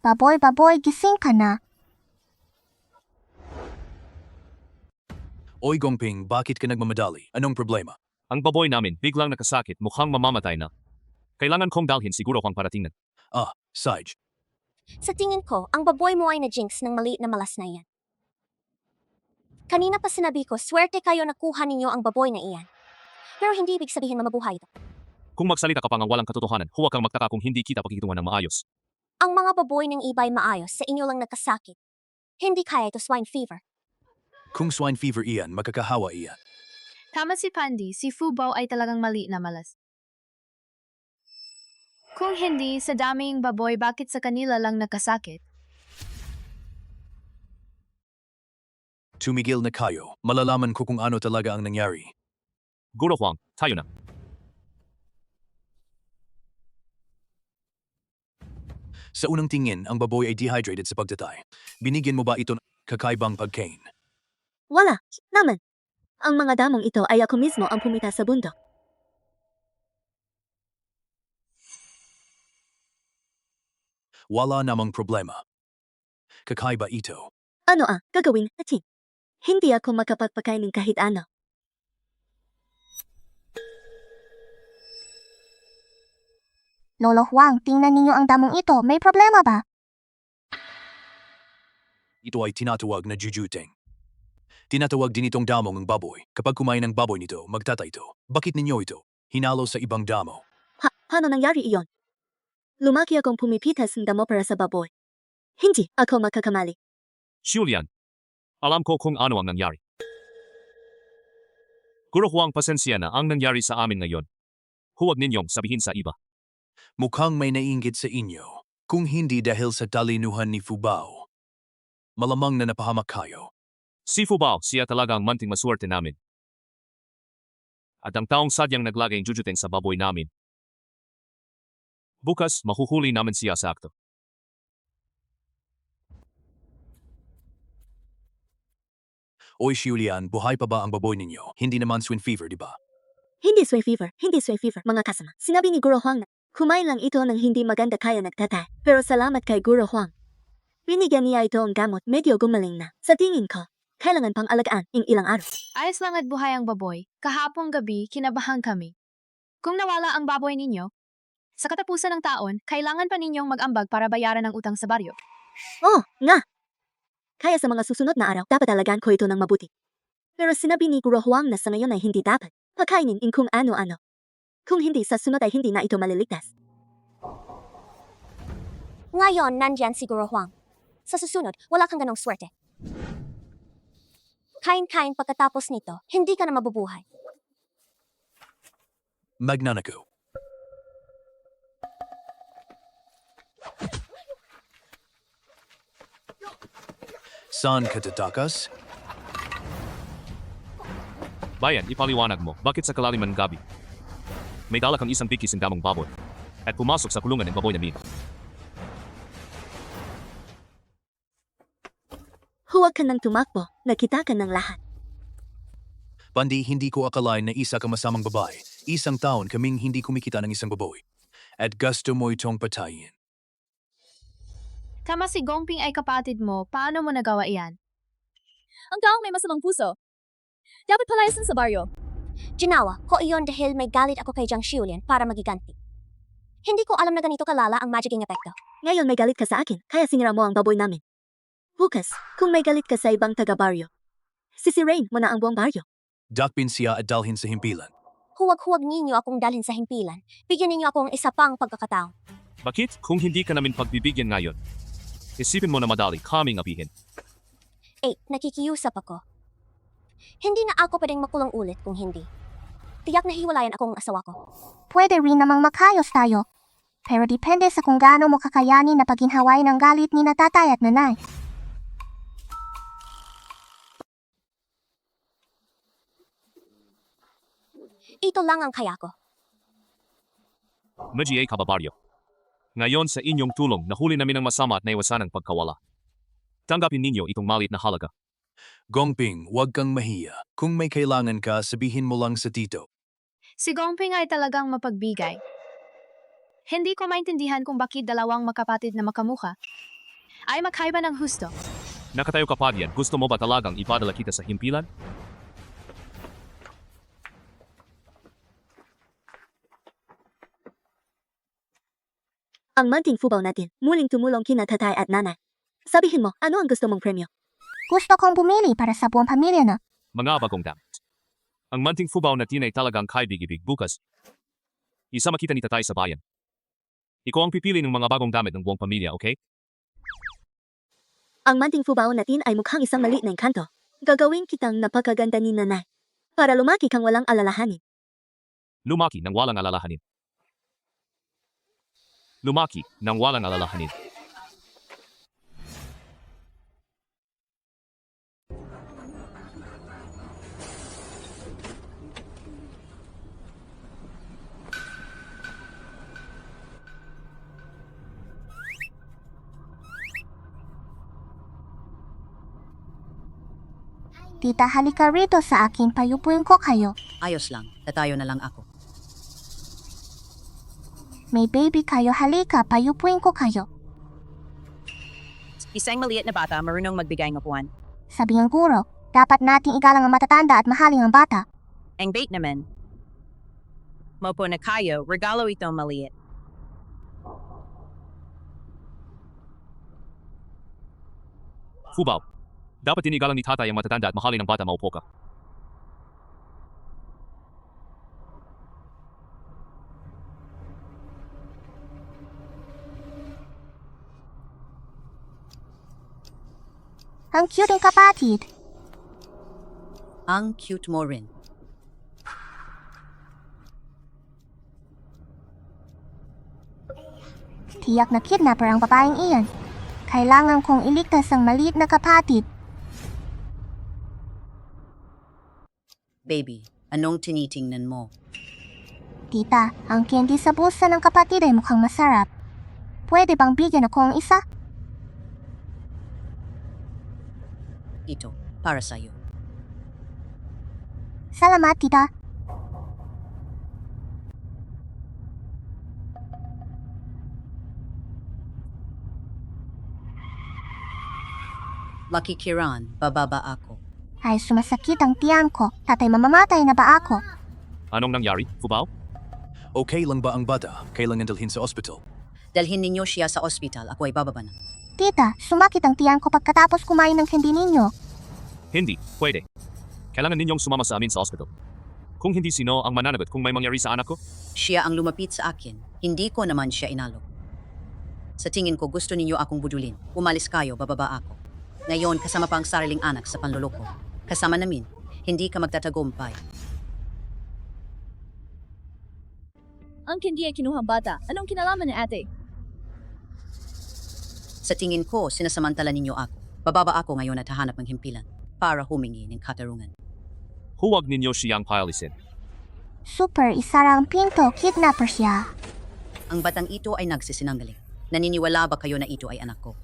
Baboy, gising ka na. Oy Gongping, bakit ka nagmamadali? Anong problema? Ang baboy namin biglang nakasakit, mukhang mamamatay na. Kailangan kong dalhin, siguro kang paratingnan. Sage. Sa tingin ko, ang baboy mo ay na-jinx ng maliit na malas na iyan. Kanina pa sinabi ko, swerte kayo nakuha ninyo ang baboy na iyan. Pero hindi ibig sabihin na mabuhay ito. Kung magsalita ka pa ng walang katotohanan, huwag kang magtaka kung hindi kita pakikitungan ng maayos. Ang mga baboy ng iba ay maayos, sa inyo lang nagkasakit. Hindi kaya ito swine fever. Kung swine fever iyan, makakahawa iyan. Tama si Pandi, si Fubao ay talagang mali na malas. Kung hindi, sa daming baboy, bakit sa kanila lang nakasakit? Tumigil na kayo, malalaman ko kung ano talaga ang nangyari. Guro Huang, tayo na. Sa unang tingin, ang baboy ay dehydrated sa pagtatay. Binigyan mo ba ito ng kakaibang pagkain? Wala, naman. Ang mga damong ito ay ako mismo ang pumita sa bundok. Wala namang problema. Kakaiba ito. Ano ang gagawin natin? Hindi ako makapagpakain ng kahit ano. Lolo Huang, tingnan ninyo ang damong ito. May problema ba? Ito ay tinatawag na jujuteng. Tinatawag din itong damong ang baboy. Kapag kumain ng baboy nito, magtatay ito. Bakit ninyo ito? Hinalo sa ibang damo. Paano nangyari iyon? Lumaki akong pumipitas ng damo para sa baboy. Hindi ako makakamali. Julian, alam ko kung ano ang nangyari. Guro Huang, pasensya na ang nangyari sa amin ngayon. Huwag ninyong sabihin sa iba. Mukhang may naiinggit sa inyo. Kung hindi dahil sa talinuhan ni Fubao, Malamang na napahamak kayo. Si Fubao, siya talaga ang manting maswerte namin. At ang taong sadyang naglagay ng jujuteng sa baboy namin. Bukas, mahuhuli namin siya sa akto. Oy Julian, buhay pa ba ang baboy ninyo? Hindi naman swine fever, di ba? Hindi swine fever, mga kasama. Sinabi ni Guro Huang na kumain lang ito ng hindi maganda kaya nagtatay. Pero salamat kay Guro Huang. Binigyan niya ito ang gamot, medyo gumaling na. Sa tingin ko, kailangan pang alagaan ng ilang araw. Ayos lang at buhay ang baboy. Kahapong gabi, kinabahan kami. Kung nawala ang baboy ninyo, sa katapusan ng taon, kailangan pa ninyong mag-ambag para bayaran ang utang sa baryo. Oh, nga! Kaya sa mga susunod na araw, dapat alagaan ko ito ng mabuti. Pero sinabi ni Guro Huang na sa ngayon ay hindi dapat pakainin kung ano-ano. Kung hindi, sa sunod ay hindi na ito maliligtas. Ngayon, nandyan si Guro Huang. Sa susunod, wala kang ganong swerte. Kain-kain pagkatapos nito, hindi ka na mabubuhay. Magnanako. Saan ka tatakas? Bayan, ipaliwanag mo, bakit sa kalaliman ng gabi? May dala kang isang bikis ng damang baboy. At pumasok sa kulungan ng baboy namin. Huwag ka nang tumakbo, nakita ka ng lahat. Pandi, hindi ko akalain na isa ka masamang babae. Isang taon kaming hindi kumikita ng isang baboy. At gusto mo itong patayin. Kama si Gongping ay kapatid mo, paano mo nagawa iyan? Ang taong may masamang puso. Dapat palayasin sa baryo. Ginawa ko iyon dahil may galit ako kay Jiang Xiulian para magiganti. Hindi ko alam na ganito kalala ang magicking epekto. Ngayon may galit ka sa akin, kaya sinira mo ang baboy namin. Bukas, kung may galit ka sa ibang taga-baryo, sisirain mo na ang buong baryo. Dakpin siya at dalhin sa himpilan. Huwag-huwag ninyo akong dalhin sa himpilan. Bigyan ninyo akong isa pang pagkakataon. Bakit? Kung hindi ka namin pagbibigyan ngayon, isipin mo na madali kaming apihin. Nakikiusap ako. Hindi na ako pwedeng makulong ulit kung hindi. Tiyak na hiwalayan akong asawa ko. Pwede rin namang makayos tayo. Pero depende sa kung gaano mo kakayanin na paginhawain ang galit ni na tatay at nanay. Ito lang ang kaya ko. Maji kababaryo. Ngayon sa inyong tulong, nahuli namin ang masama at naiwasan ang pagkawala. Tanggapin ninyo itong maliit na halaga. Gongping, huwag kang mahiya. Kung may kailangan ka, sabihin mo lang sa tito. Si Gongping ay talagang mapagbigay. Hindi ko maintindihan kung bakit dalawang makapatid na makamukha ay magkaiba ng husto. Nakatayo ka pa diyan, gusto mo ba talagang ipadala kita sa himpilan? Ang manting fubaw natin, muling tumulong kina tatay at nanay. Sabihin mo, ano ang gusto mong premyo? Gusto kong bumili para sa buong pamilya na. Mga bagong damit. Ang manting fubaw natin ay talagang kaibig-ibig bukas. Isama kita ni tatay sa bayan. Ikaw ang pipili ng mga bagong damit ng buong pamilya, okay? Ang manting fubaw natin ay mukhang isang maliit na engkanto. Gagawin kitang napakaganda ni nanay. Para lumaki kang walang alalahanin. Lumaki nang walang alalahanin. Lumaki nang walang alalahanin. Tita, halika rito sa akin, payupuin ko kayo. Ayos lang, tatayo na lang ako. May baby kayo, halika, payupuin ko kayo. Isang maliit na bata marunong magbigay ng upuan. Sabi ng guro, dapat nating igalang ang matatanda at mahalin ang bata. Ang bait naman. Mopo na kayo, regalo itong maliit. Fubaw. Dapat tinigalang ni tatay ang matatanda at mahalin ng bata, maupo ka. Ang cute ng kapatid. Ang cute mo rin. Tiyak na kidnapper ang babaeng iyan. Kailangan kong iligtas ang maliit na kapatid. Baby, anong tinitingnan mo? Tita, ang candy sa bulsa ng kapatid ay mukhang masarap. Pwede bang bigyan ako ng isa? Ito, para sa'yo. Salamat, tita. Makikiran, bababa ako. Ay, sumasakit ang tiyan ko. Tatay, mamamatay na ba ako? Anong nangyari, Fubao? Okay lang ba ang bata? Kailangan dalhin sa ospital. Dalhin ninyo siya sa ospital, ako ay bababa na. Tita, sumakit ang tiyan ko pagkatapos kumain ng candy ninyo. Hindi, pwede. Kailangan ninyong sumama sa amin sa ospital. Kung hindi, sino ang mananagot kung may mangyari sa anak ko? Siya ang lumapit sa akin, hindi ko naman siya inalok. Sa tingin ko gusto ninyo akong budulin. Umalis kayo, bababa ako. Ngayon, kasama pa ang sariling anak sa panloloko. Kasama namin, hindi ka magtatagumpay. Ang candy ay kinuhang bata. Anong kinalaman ni ate? Sa tingin ko, sinasamantala ninyo ako. Bababa ako ngayon at hahanap ng himpilan para humingi ng katarungan. Huwag ninyo siyang paalisin. Super, isara ang pinto. Kidnapper siya. Ang batang ito ay nagsisinanggaling. Naniniwala ba kayo na ito ay anak ko?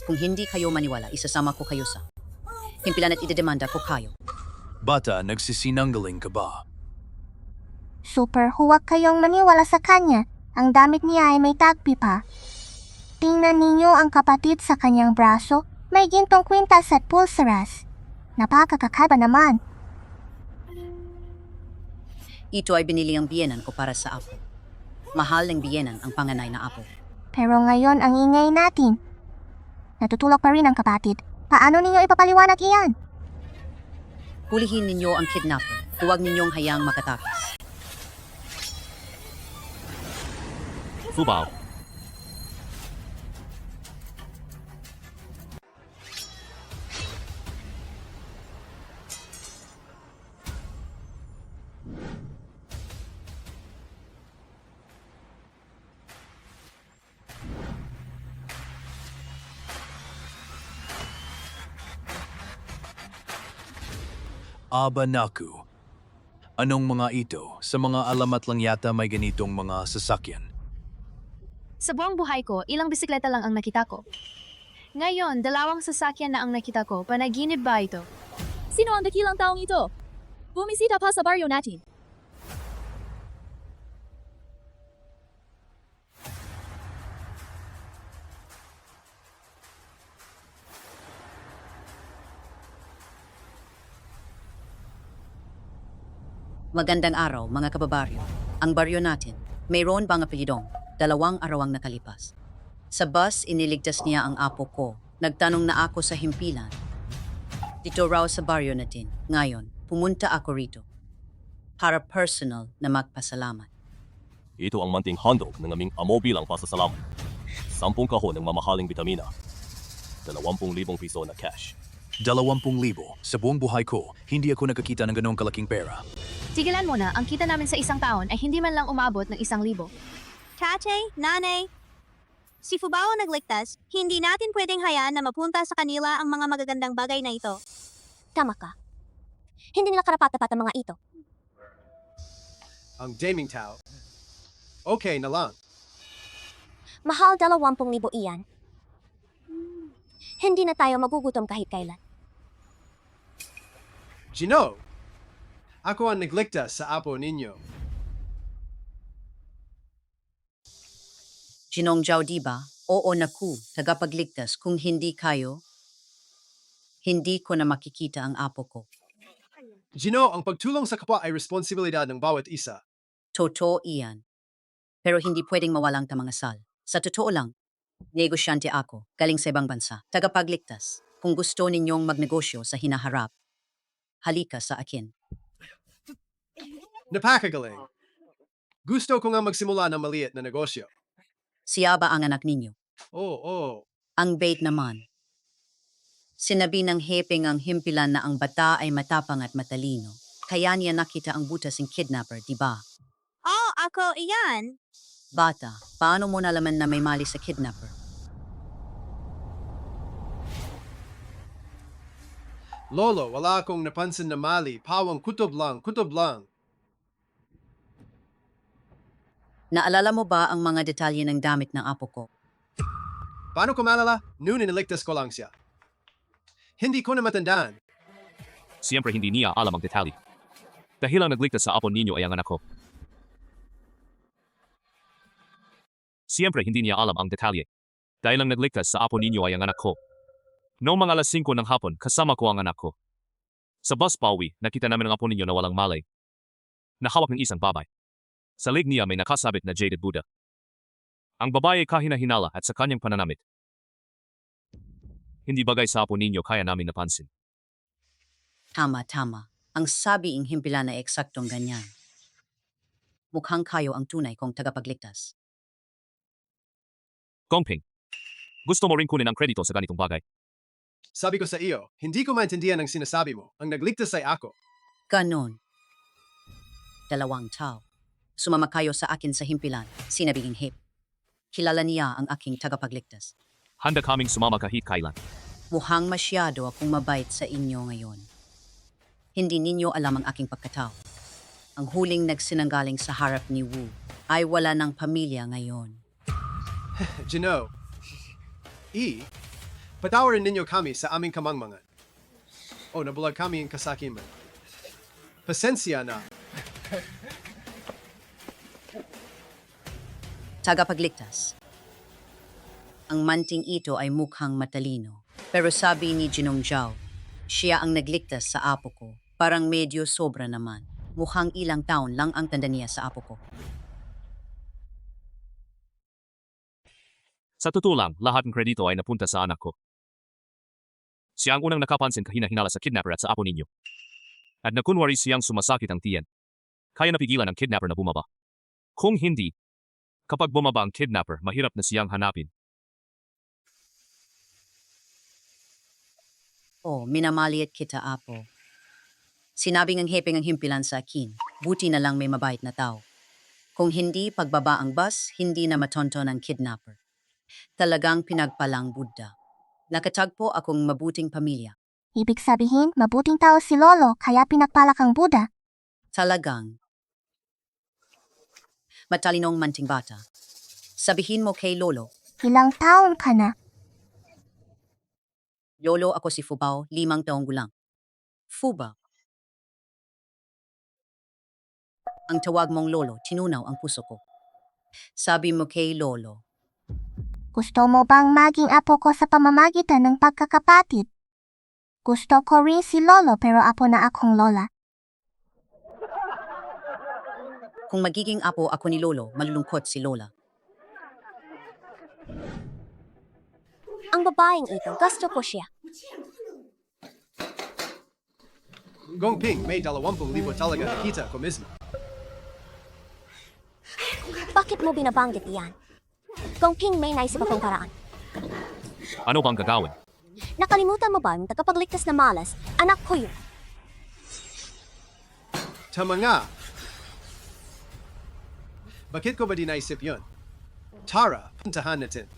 Kung hindi kayo maniwala, isasama ko kayo sa himpilan at idedemanda ko kayo. Bata, nagsisinanggaling ka ba? Super, huwag kayong maniwala sa kanya. Ang damit niya ay may tagpi pa. Tingnan ninyo ang kapatid sa kanyang braso. May gintong kwintas at pulseras. Napakakakaba naman. Ito ay binili ang biyenan ko para sa apo. Mahal ng biyenan ang panganay na apo. Pero ngayon ang ingay natin. Natutulog pa rin ang kapatid. Paano ninyo ipapaliwanag iyan? Hulihin ninyo ang kidnapper. Huwag ninyong hayaang makatakas. Fubao. Aba naku. Anong mga ito? Sa mga alamat lang yata may ganitong mga sasakyan. Sa buong buhay ko, ilang bisikleta lang ang nakita ko. Ngayon, 2 sasakyan na ang nakita ko. Panaginip ba ito? Sino ang dakilang taong ito? Bumisita pa sa baryo natin. Magandang araw, mga kababaryo. Ang baryo natin, mayroon bang apelidong? 2 araw ang nakalipas. Sa bus, iniligtas niya ang apo ko. Nagtanong na ako sa himpilan. Dito raw sa baryo natin. Ngayon, pumunta ako rito. Para personal na magpasalamat. Ito ang manting handog ng aming amo bilang pasasalamat. 10 kahon ng mamahaling bitamina. 20,000 piso na cash. 20,000. Sa buong buhay ko, hindi ako nakakita ng ganong kalaking pera. Tigilan mo na, ang kita namin sa isang taon ay hindi man lang umabot ng 1,000. Tate, nanay. Si Fubao ang nagligtas, hindi natin pwedeng hayaan na mapunta sa kanila ang mga magagandang bagay na ito. Tama ka. Hindi nila karapat-dapat ang mga ito. Ang daming tao. Okay na lang. Mahal 20,000 iyan. Hindi na tayo magugutom kahit kailan. Gino, ako ang nagligtas sa apo ninyo. Ginong Jiao, di ba? Oo, naku, tagapagligtas. Kung hindi kayo, hindi ko na makikita ang apo ko. Gino, ang pagtulong sa kapwa ay responsibilidad ng bawat isa. Totoo iyan. Pero hindi pwedeng mawalang tamangasal. Sa totoo lang, negosyante ako, galing sa ibang bansa, tagapagligtas. Kung gusto ninyong magnegosyo sa hinaharap, halika sa akin. Napakagaling. Gusto ko nga magsimula ng maliit na negosyo. Siya ba ang anak ninyo? Oo. Ang bait naman. Sinabi ng hepeng ang himpilan na ang bata ay matapang at matalino. Kaya niya nakita ang butas ng kidnapper, di ba? Oh, ako iyan. Bata, paano mo nalaman na may mali sa kidnapper? Lolo, wala akong napansin na mali. Pawang kutob lang, kutob lang. Naalala mo ba ang mga detalye ng damit ng apo ko? Paano ko malala? Noon iniligtas ko lang siya. Hindi ko na matandaan. Siyempre hindi niya alam ang detalye. Dahil ang nagligtas sa apo ninyo ay ang anak ko. Siyempre hindi niya alam ang detalye. Dahil ang nagligtas sa apo ninyo ay ang anak ko. Noong mga alas 5 ng hapon, kasama ko ang anak ko. Sa bus pauwi, nakita namin ang apo ninyo na walang malay. Nahawak ng isang babae. Sa leg niya may nakasabit na jaded Buddha. Ang babae ay kahina-hinala at sa kanyang pananamit. Hindi bagay sa apo ninyo kaya namin napansin. Tama. Ang sabi ng himpilan ay eksaktong ganyan. Mukhang kayo ang tunay kong tagapagligtas. Gongping, gusto mo rin kunin ang kredito sa ganitong bagay? Sabi ko sa iyo, hindi ko maintindihan ang sinasabi mo. Ang nagligtas ay ako. Ganon. 2 tao. Sumama kayo sa akin sa himpilan, sinabing hip. Kilala niya ang aking tagapagligtas. Handa kaming sumama kahit kailan. Mukhang masyado akong mabait sa inyo ngayon. Hindi ninyo alam ang aking pagkatao. Ang huling nagsinanggaling sa harap ni Wu ay wala ng pamilya ngayon. Gino, patawarin ninyo kami sa aming kamangmangan. O nabulag kami ang kasakiman. Pasensya na. Tagapagligtas. Ang manting ito ay mukhang matalino. Pero sabi ni Jinong Zhao, siya ang nagligtas sa apo ko. Parang medyo sobra naman. Mukhang ilang taon lang ang tanda niya sa apo ko. Sa totoo lang, lahat ng kredito ay napunta sa anak ko. Siya ang unang nakapansin kahina-hinala sa kidnapper at sa apo ninyo. At nakunwari siyang sumasakit ang tiyan. Kaya napigilan ang kidnapper na bumaba. Kung hindi, kapag bumaba ang kidnapper, mahirap na siyang hanapin. Minamaliit kita, apo. Sinabing ang hepeng ang himpilan sa akin. Buti na lang may mabait na tao. Kung hindi pagbaba ang bus, hindi na matonton ang kidnapper. Talagang pinagpalang Buddha. Nakatagpo akong mabuting pamilya. Ibig sabihin, mabuting tao si Lolo kaya pinagpala kang Buddha. Talagang. Matalinong manting bata. Sabihin mo kay Lolo, Ilang taon ka na? Lolo, ako si Fubao, 5 taong gulang. Fubao. Ang tawag mong Lolo, tinunaw ang puso ko. Sabi mo kay Lolo, Gusto mo bang maging apo ko sa pamamagitan ng pagkakapatid? Gusto ko rin si Lolo pero apo na akong lola. kung magiging apo ako ni Lolo, malulungkot si Lola. Ang babaeng ito, gusto ko siya. Gongping, may 20,000 talaga nakita ko mismo. Bakit mo binabanggit iyan? Gongping, may naisip akong paraan. Ano bang gagawin? Nakalimutan mo ba yung tagapagligtas na malas? Anak ko yun. Tama nga. Bakit ko ba di naisip yun? Tara, puntahan natin.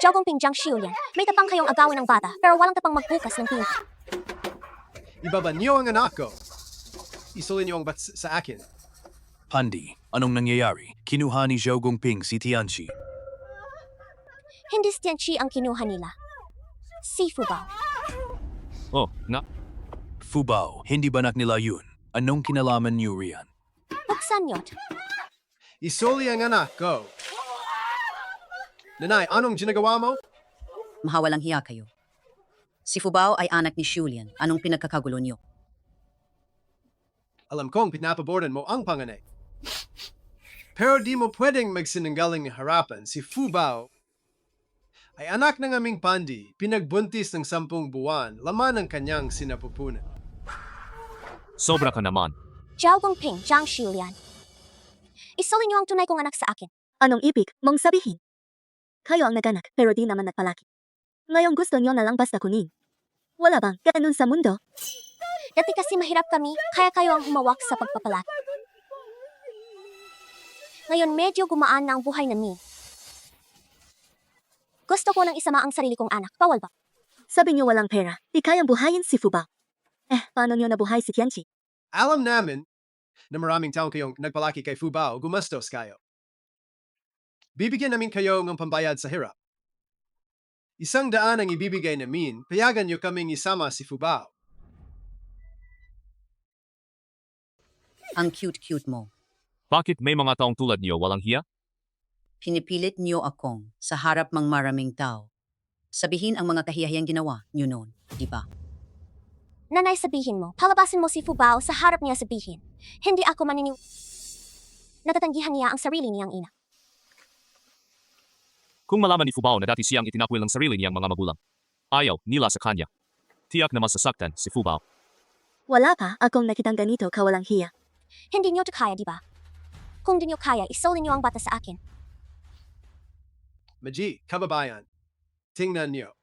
Zhao Gongping, Jiang Xiulian, may tapang kayong agawin ng bata, pero walang tapang magbukas ng pinto. Ibaba niyo ang anak ko. Isulin niyo ang bats sa akin. Pandi, anong nangyayari? Kinuha ni Zhao Gongping si Tianchi. Hindi si Tianchi ang kinuha nila. Si Fubao. Oh, nga. Fubao, hindi ba anak nila yun? Anong kinalaman niyo riyan? Buksan yot. Isuli ang anak ko. Nanay, anong ginagawa mo? Mahawalang hiya kayo. Si Fubao ay anak ni Xiulian. Anong pinagkakagulo niyo? Alam kong pinapaboran mo ang panganay. Pero di mo pwedeng magsinanggaling ng harapan si Fubao ay anak ng aming Pandi, pinagbuntis ng 10 buwan, laman ng kanyang sinapupunan. Sobra ka naman. Zhao Gongping, Jiang Xiulian. Isulin niyo ang tunay kong anak sa akin. Anong ibig mong sabihin? Kayo ang naganak pero di naman nagpalaki. Ngayon gusto niyo na lang basta kunin. Wala bang ganun sa mundo? Dati kasi mahirap kami, kaya kayo ang humawak sa pagpapalaki. Ngayon medyo gumaan na ang buhay namin. Gusto ko nang isama ang sarili kong anak. Bawal ba? Sabi niyo walang pera. Di kayang buhayin si Fubao. Paano niyo nabuhay si Tianchi? Alam namin na maraming taong kayong nagpalaki kay Fubao, gumastos kayo. Bibigyan namin kayo ng pambayad sa hirap. 100 ang ibibigay namin, payagan niyo kaming isama si Fubao. Ang cute-cute mo. Bakit may mga taong tulad niyo walang hiya? Pinipilit niyo akong sa harap ng maraming tao. Sabihin ang mga kahiyahiyang ginawa niyo noon, di ba? Nanay, sabihin mo, palabasin mo si Fubao sa harap niya sabihin. Hindi ako natatanggihan niya ang sarili niyang ina. Kung malaman ni Fubao na dati siyang itinakwil ng sarili niyang mga magulang, ayaw nila sa kanya. Tiyak na masasaktan si Fubao. Wala pa akong nakitang ganito kawalang hiya. Hindi niyo ito kaya, di ba? Kung di niyo kaya, isolin niyo ang bata sa akin. Maji, kababayan, tingnan niyo.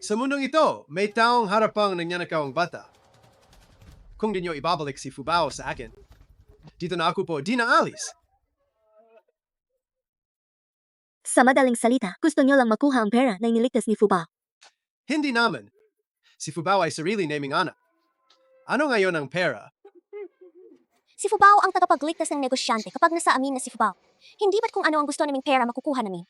Sa mundong ito, may taong harapang nangyanakaw ang bata. Kung di niyo ibabalik si Fubao sa akin, dito na ako po di na alis. Sa madaling salita, gusto niyo lang makuha ang pera na iniligtas ni Fubao. Hindi naman. Si Fubao ay sarili naming anak. Ano ngayon ang pera? Si Fubao ang tagapagligtas ng negosyante kapag nasa amin na si Fubao. Hindi ba't kung ano ang gusto naming pera makukuha namin?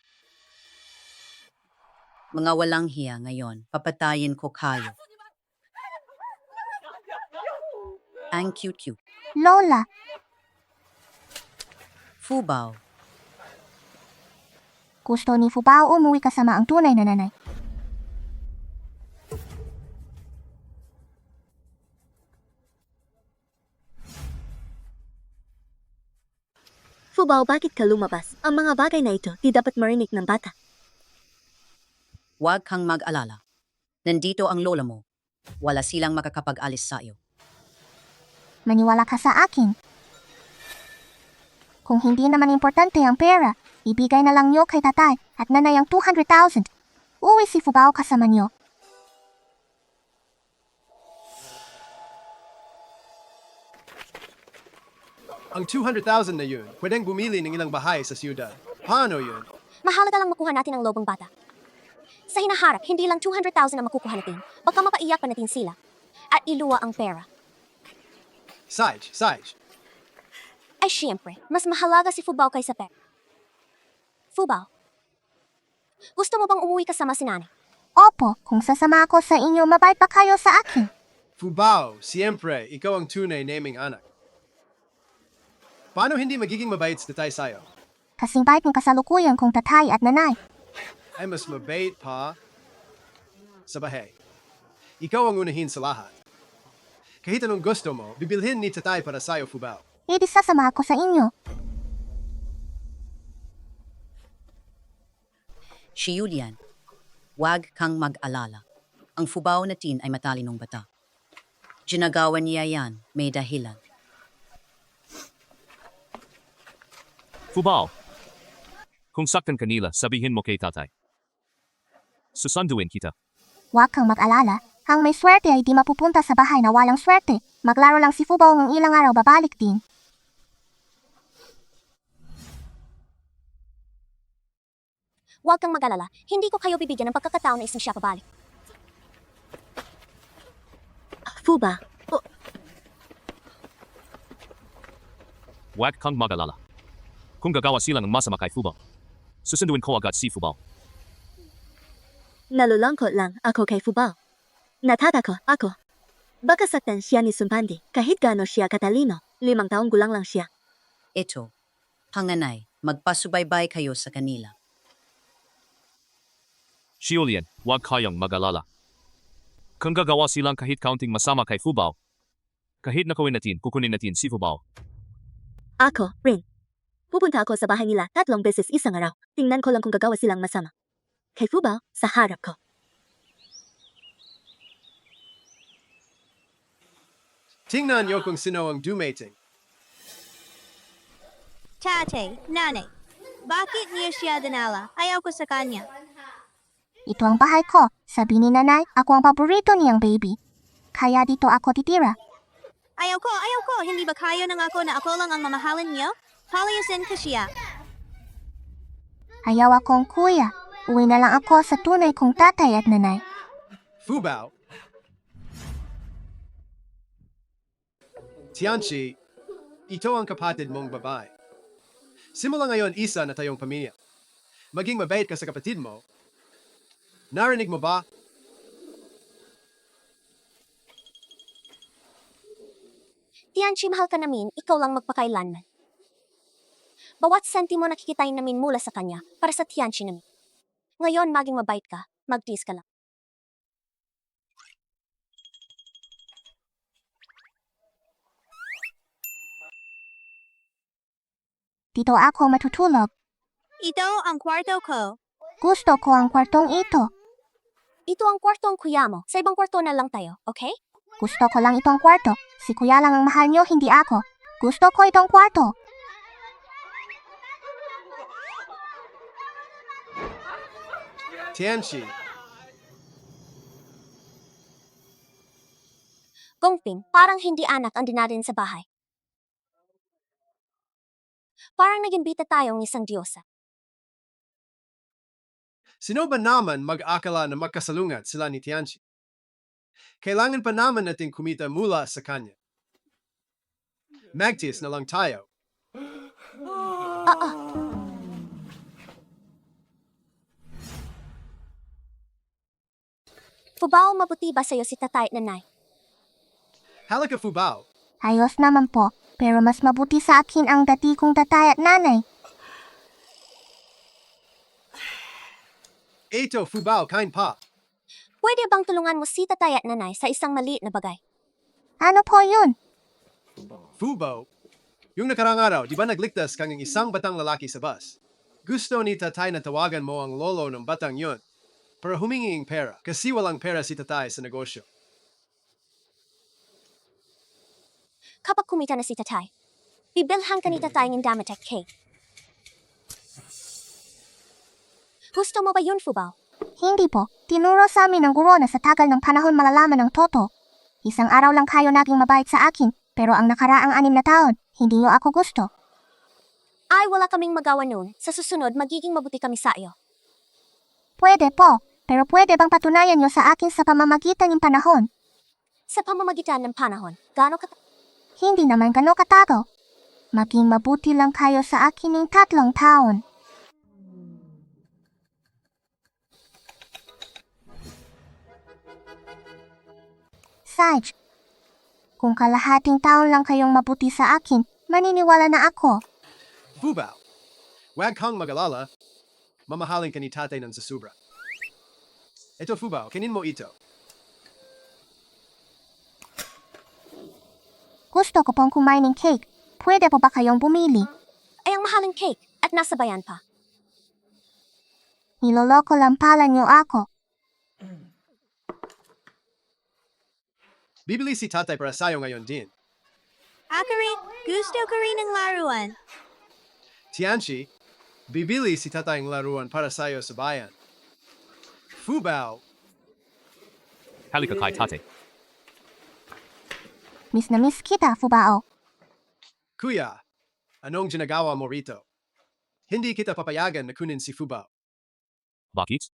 Mga walang hiya ngayon, papatayin ko kayo. Ang cute-cute. Lola, Fubao, gusto ni Fubao umuwi kasama ang tunay na nanay. Fubao, bakit ka lumabas? Ang mga bagay na ito, di dapat marinig ng bata. huwag kang mag-alala. Nandito ang lola mo. Wala silang makakapag-alis sa iyo. Maniwala ka sa akin. Kung hindi naman importante ang pera, ibigay na lang niyo kay tatay at nanay ang 200,000. Uwi si Fubao kasama niyo. Ang 200,000 na yun, pwedeng bumili ng ilang bahay sa siyudad. Paano yun? Mahalaga lang makuha natin ang lobong bata. Sa hinaharap, hindi lang 200,000 ang makukuha natin. Baka mapaiyak pa natin sila. At iluwa ang pera. Saj. Ay siyempre, mas mahalaga si Fubao kaysa pera. Fubao, gusto mo bang umuwi kasama si nanay? Opo, kung sasama ako sa inyo, mabait pa kayo sa akin. Fubao, siyempre, ikaw ang tunay naming anak. Paano hindi magiging mabait si tatay sa'yo? Kasing bait ng kasalukuyan kong tatay at nanay. Ay mas mabait pa sa bahay. Ikaw ang unahin sa lahat. Kahit anong gusto mo, bibilhin ni tatay para sa'yo, Fubao. Hindi sasama ako sa inyo. Si Julian, huwag kang mag-alala. Ang Fubao natin ay matalinong bata. Ginagawa niya yan, may dahilan. Fubao, kung saktan kanila, sabihin mo kay tatay. Susunduin kita. Huwag kang mag-alala. Ang may swerte ay di mapupunta sa bahay na walang swerte. Maglaro lang si Fubao ng ilang araw babalik din. Huwag kang mag-alala. Hindi ko kayo bibigyan ng pagkakataon na isang siya pabalik. Fuba, Huwag kang mag-alala. Kung gagawa sila ng masama kay Fubao, susunduin ko agad si Fubao. nalulungkot lang ako kay Fubao. Natatakot ako. Baka saktan siya ni Sumpandi kahit gaano siya katalino. 5 taong gulang lang siya. Ito, panganay, magpasubaybay kayo sa kanila. Si Julian, huwag kayong mag-alala. Kung gagawa silang kahit kaunting masama kay Fubao, kahit nakawin natin, kukunin natin si Fubao. Ako, rin. Pupunta ako sa bahay nila 3 beses isang araw. Tingnan ko lang kung gagawa silang masama. Kay Fubao, sa harap ko. Tingnan niyo kung sino ang dumating. Tate, nanay, bakit niyo siya dinala? Ayaw ko sa kanya. Ito ang bahay ko. Sabi ni nanay, ako ang paborito niyang baby. Kaya dito ako titira. Ayaw ko. Hindi ba kayo ng ako na ako lang ang mamahalin niyo? Palayasin ko siya. Ayaw akong kuya. Uwi na lang ako sa tunay kong tatay at nanay. Fubao. Tianchi, ito ang kapatid mong babae. Simula ngayon, isa na tayong pamilya. Maging mabait ka sa kapatid mo. Narinig mo ba? Tianchi, mahal ka namin, ikaw lang magpakailanman. Bawat sentimo nakikitayin namin mula sa kanya para sa Tianchi namin. Ngayon, maging mabait ka, magtiis ka lang. Dito ako matutulog. Ito ang kwarto ko. Gusto ko ang kwartong ito. Ito ang kwartong kuya mo. Sa ibang kwarto na lang tayo, okay? Gusto ko lang itong kwarto. Si kuya lang ang mahal niyo, hindi ako. Gusto ko itong kwarto. Tianchi, Gongping, parang hindi anak ang dinadin sa bahay. Parang nagimbita tayong isang diyosa. sino ba naman mag-akala na magkasalungat sila ni Tianchi? Kailangan pa naman natin kumita mula sa kanya. Magtiis na lang tayo. Fubao, mabuti ba sa'yo si tatay at nanay? Halika Fubao. Ayos naman po. Pero mas mabuti sa akin ang dati kong tatay at nanay. Eto Fubao, kain pa. Pwede bang tulungan mo si tatay at nanay sa isang maliit na bagay? Ano po yun? Fubao, yung nakarang araw, di ba nagligtas kang isang batang lalaki sa bus? Gusto ni tatay na tawagan mo ang lolo ng batang yun para humingi ng pera kasi walang pera si tatay sa negosyo. Kapag kumita na si tatay, bibilhan ka ni tatay ng damit at cake. Gusto mo ba yun, Fubao? Hindi po. Tinuro sa amin ng guro na sa tagal ng panahon malalaman ng toto. Isang araw lang kayo naging mabait sa akin, pero ang nakaraang 6 na taon, hindi niyo ako gusto. Ay, wala kaming magawa noon. Sa susunod, magiging mabuti kami sa iyo. Pwede po, pero pwede bang patunayan niyo sa akin sa pamamagitan ng panahon? Sa pamamagitan ng panahon, gaano ka... Hindi naman gano'ng katago. Maging mabuti lang kayo sa akin ng 3 taon. Saj, kung kalahating taon lang kayong mabuti sa akin, maniniwala na ako. Fubao, wag kang mag-alala. Mamahalin ka ni tatay ng sasubra. Ito Fubao, kinin mo ito. Gusto ko pong kumain ng cake. Pwede po ba kayong bumili? Ay, ang mahaling cake at nasa bayan pa. Niloloko lang pala niyo ako. Bibili si tatay para sa'yo ngayon din. Ako rin, gusto ko rin ng laruan. Tianchi, bibili si tatay ng laruan para sa'yo sa bayan. Fubao, Halika kay tate. Miss na miss kita, Fubao. kuya, anong ginagawa mo rito? Hindi kita papayagan na kunin si Fubao. Bakit?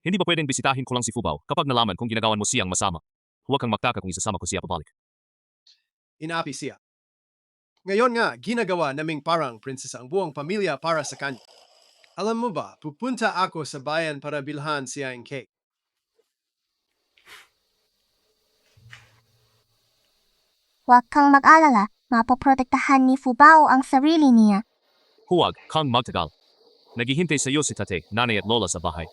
Hindi ba pwedeng bisitahin ko lang si Fubao kapag nalaman kung ginagawan mo siyang masama? Huwag kang magtaka kung isasama ko siya pabalik. Inapi siya. Ngayon nga, ginagawa naming parang prinsesa ang buong pamilya para sa kanya. Alam mo ba, pupunta ako sa bayan para bilhan siya ng cake. Huwag kang mag-alala, mapoprotektahan ni Fubao ang sarili niya. Huwag kang magtagal. Naghihintay sa iyo si tate, nanay at lola sa bahay.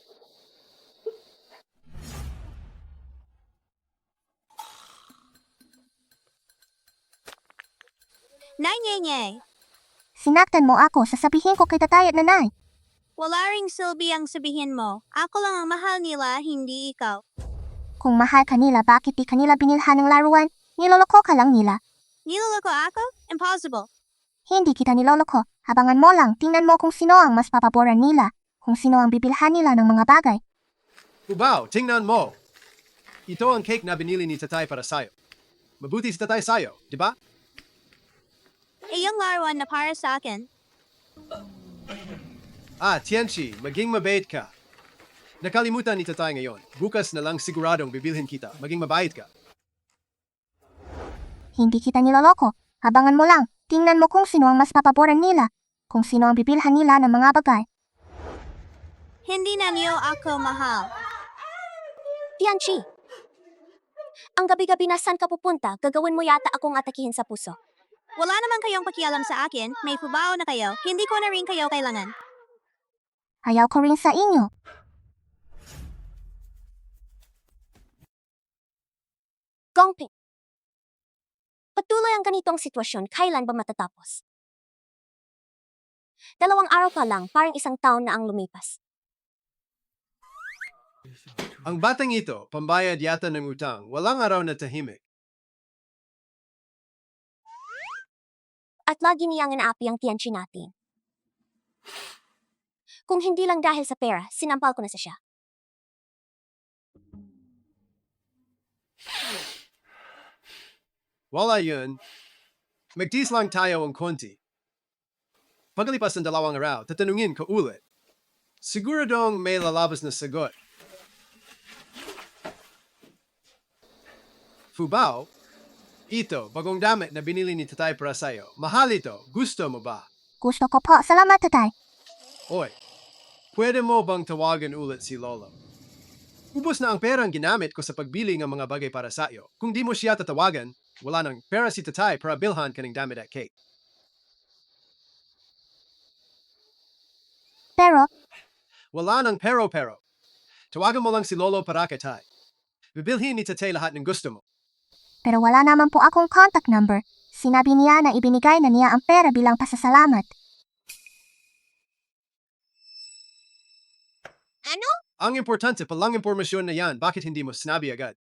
Nay. Sinaktan mo ako, sasabihin ko kay tatay at nanay. Wala ring silbi ang sabihin mo. Ako lang ang mahal nila, hindi ikaw. Kung mahal kanila, bakit di kanila binilhan ng laruan? Niloloko ka lang nila. Niloloko ako? Impossible. Hindi kita niloloko. Abangan mo lang, tingnan mo kung sino ang mas papaboran nila. Kung sino ang bibilhan nila ng mga bagay. Fubao, tingnan mo. Ito ang cake na binili ni tatay para sa'yo. Mabuti si tatay sa'yo, di ba? Iyong laruan na para sa akin. Tianchi, maging mabait ka. Nakalimutan ni tatay ngayon. Bukas na lang siguradong bibilhin kita. Maging mabait ka. Hindi kita niloloko. Abangan mo lang. Tingnan mo kung sino ang mas papaboran nila. Kung sino ang bibilhan nila ng mga bagay. Hindi na niyo ako mahal. Tianchi, ang gabi-gabi na saan ka pupunta, gagawin mo yata akong atakihin sa puso. Wala naman kayong pakialam sa akin, may fubao na kayo, hindi ko na rin kayo kailangan. Ayaw ko rin sa inyo. Gongping, patuloy ang ganitong sitwasyon, kailan ba matatapos? 2 araw pa lang, parang 1 taon na ang lumipas. Ang batang ito, pambayad yata ng utang. Walang araw na tahimik. At lagi niyang inaapi ang Tianchi natin. Kung hindi lang dahil sa pera, sinampal ko na sa siya. Wala yun. Magtiis lang tayo ang konti. Pagkalipas ng 2 araw, tatanungin ko ulit. Siguradong may lalabas na sagot. Fubao, ito, bagong damit na binili ni tatay para sa'yo. Mahal ito. Gusto mo ba? Gusto ko po. Salamat, tatay. Oy, pwede mo bang tawagan ulit si Lolo? Ubos na ang perang ginamit ko sa pagbili ng mga bagay para sa'yo. Kung di mo siya tatawagan, wala nang pera si tatay para bilhan ka ng damit at cake. Pero, Wala nang pero-pero. Tawagan mo lang si Lolo para kay tay. Bibilhin ni tatay lahat ng gusto mo. pero wala naman po akong contact number. Sinabi niya na ibinigay na niya ang pera bilang pasasalamat. Ano? Ang importante, palang impormasyon na yan. Bakit hindi mo sinabi agad?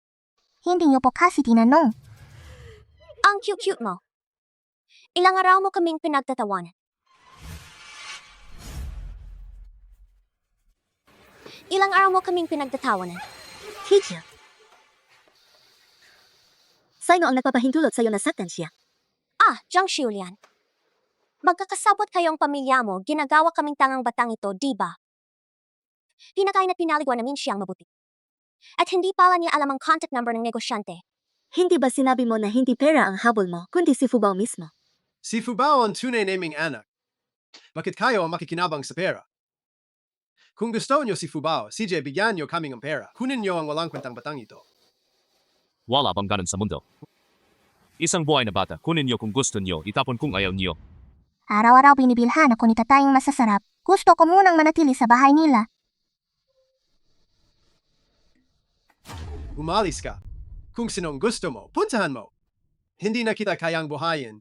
Hindi niyo po kasi tinanong. Ang cute-cute mo. Ilang araw mo kaming pinagtatawanan. Ilang araw mo kaming pinagtatawanan. Teacher. Sino ang nagpapahintulot sa'yo na saktan siya? Jiang Xiulian. Magkakasabot kayong pamilya mo, ginagawa kaming tangang batang ito, di ba? Pinakain at pinaliguan namin siyang mabuti. At hindi pala niya alam ang contact number ng negosyante. Hindi ba sinabi mo na hindi pera ang habol mo, kundi si Fubao mismo? Si Fubao ang tunay naming anak. Bakit kayo ang makikinabang sa pera? Kung gusto niyo si Fubao, CJ, bigyan niyo kaming ang pera. Kunin niyo ang walang kwentang batang ito. Wala bang ganun sa mundo? Isang buhay na bata, kunin niyo kung gusto niyo, itapon kung ayaw niyo. Araw-araw binibilhan ako ni tatay ng masasarap. Gusto ko munang manatili sa bahay nila. Umalis ka. Kung sinong gusto mo, puntahan mo. Hindi na kita kayang buhayin.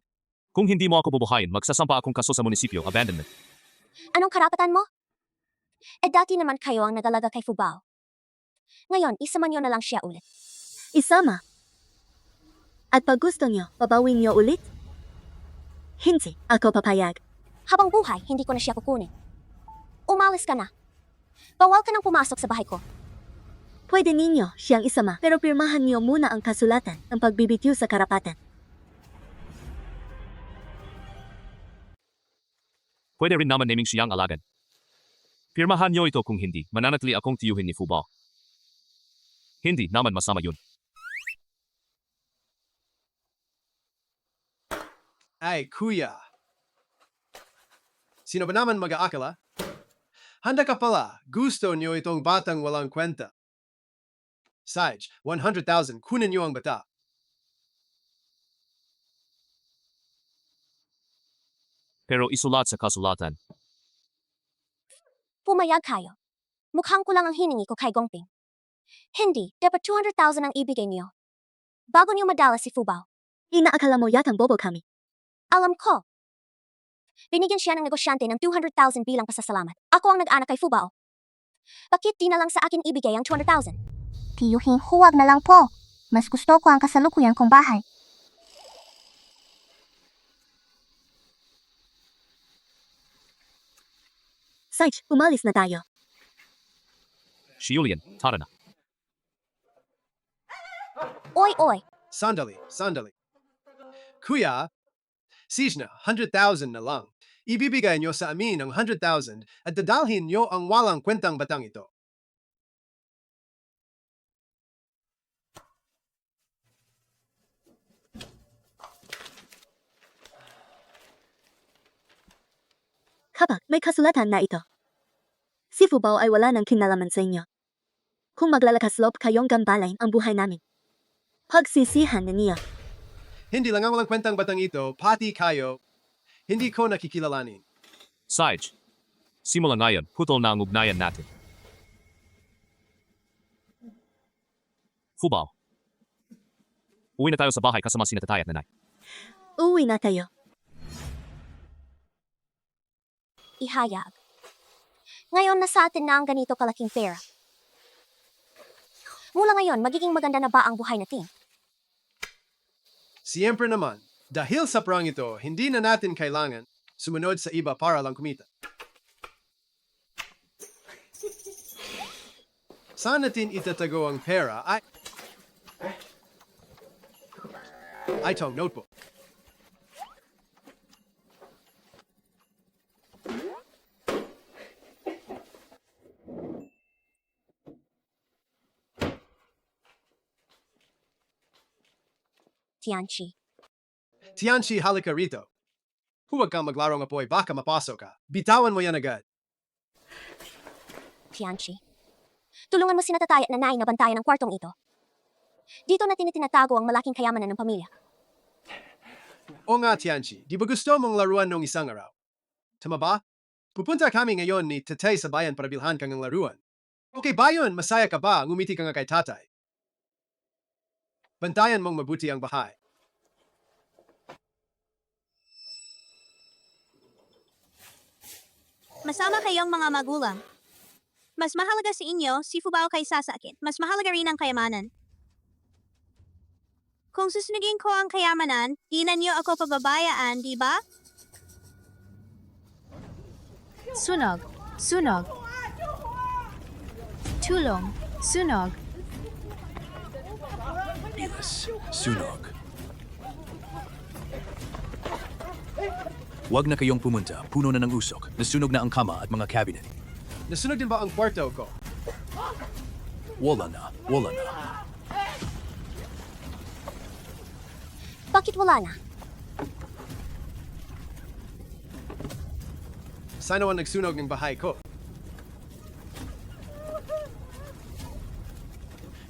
Kung hindi mo ako bubuhayin, magsasampa akong kaso sa munisipyo, abandonment. Anong karapatan mo? Dati naman kayo ang nagalaga kay Fubao. Ngayon, isama niyo na lang siya ulit. Isama. At pag gusto niyo, babawin niyo ulit? Hindi, ako papayag. Habang buhay, hindi ko na siya kukunin. Umalis ka na. Bawal ka nang pumasok sa bahay ko. Pwede ninyo siyang isama, pero pirmahan niyo muna ang kasulatan ng pagbibitiw sa karapatan. Pwede rin naman naming siyang alagan. Pirmahan niyo ito kung hindi, mananatili akong tiyuhin ni Fubao. Hindi naman masama yun. Ay, kuya. Sino ba naman mag-aakala? Handa ka pala. Gusto niyo itong batang walang kwenta. Sage, 100,000. Kunin niyo ang bata. Pero isulat sa kasulatan. Pumayag kayo. Mukhang kulang ang hiningi ko kay Gongping. Hindi, dapat 200,000 ang ibigay niyo. Bago niyo madala si Fubao. Inaakala mo yatang bobo kami. Alam ko. Binigyan siya ng negosyante ng 200,000 bilang pasasalamat. Ako ang nag-anak kay Fubao. Bakit di na lang sa akin ibigay ang 200,000? Tiyuhin, huwag na lang po. Mas gusto ko ang kasalukuyan kong bahay. Sage, umalis na tayo. Xiulian, tara na. Oy! Sandali. Kuya, Siege na, 100,000 na lang. Ibibigay nyo sa amin ang 100,000 at dadalhin nyo ang walang kwentang batang ito. Kapag may kasulatan na ito, si Fubao ay wala ng kinalaman sa inyo. Kung maglalakas loob kayong gambalain ang buhay namin, pagsisihan na niya. Hindi lang ang walang kwentang batang ito, pati kayo, hindi ko nakikilalanin. Sage, simula ngayon, putol na ang ugnayan natin. Fubao. Uwi na tayo sa bahay kasama si Tatay at Nanay. Uwi na tayo. Ihayag. Ngayon nasa atin na ang ganito kalaking pera. Mula ngayon, magiging maganda na ba ang buhay natin? Siyempre naman, dahil sa perang ito, hindi na natin kailangan sumunod sa iba para lang kumita. Saan natin itatago ang pera ay itong notebook. Tianchi. Tianchi, halika rito. Huwag kang maglarong apoy, baka mapasok ka. Bitawan mo yan agad. Tianchi. Tulungan mo si Tatay at Nanay na bantayan ang kwartong ito. Dito natin itinatago ang malaking kayamanan ng pamilya. O nga, Tianchi, di ba gusto mong laruan nung isang araw? Tama ba? Pupunta kami ngayon ni Tatay sa bayan para bilhan kang laruan. Okay ba yun? Masaya ka ba? Ngumiti ka nga kay Tatay. Bantayan mong mabuti ang bahay. Masama kayong mga magulang. Mas mahalaga sa inyo si Fubao kaysa sa akin. Mas mahalaga rin ang kayamanan. Kung susundin ko ang kayamanan, di na niyo ako pababayaan, di ba? Sunog. Sunog. Tulong. Sunog. Yes, sunog. Huwag na kayong pumunta, puno na ng usok, nasunog na ang kama at mga cabinet. Nasunog din ba ang kwarto ko? Wala na, wala na. Bakit wala na? Sana ang nagsunog ng bahay ko.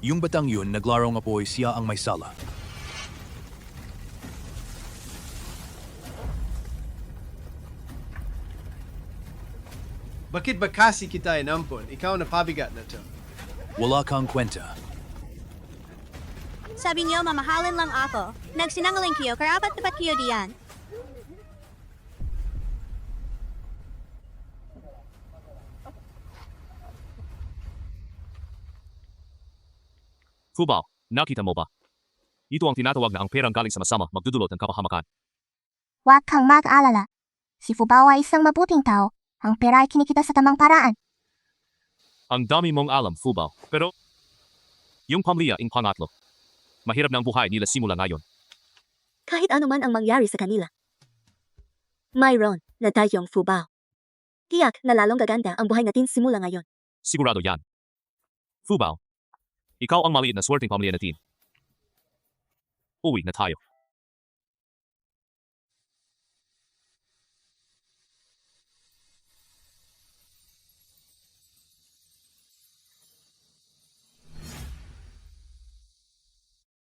Yung batang yun, naglarong apoy, siya ang may sala. Bakit ba kasi kita inampon? Ikaw na pabigat na to. Wala kang kwenta. Sabi niyo, mamahalin lang ako. Nagsinangaling kayo, karapat dapat kayo diyan. Fubao, nakita mo ba? Ito ang tinatawag na ang perang galing sa masama magdudulot ng kapahamakan. Huwag kang mag-alala. Si Fubao ay isang mabuting tao. Ang pera ay kinikita sa tamang paraan. Ang dami mong alam, Fubao. Pero, yung pamilya ang pangatlo. Mahirap na ang buhay nila simula ngayon. Kahit ano man ang mangyari sa kanila. Mayroon na tayong Fubao. Tiyak na lalong gaganda ang buhay natin simula ngayon. Sigurado yan. Fubao, ikaw ang maliit na swerteng pamilya natin. Uwi na tayo.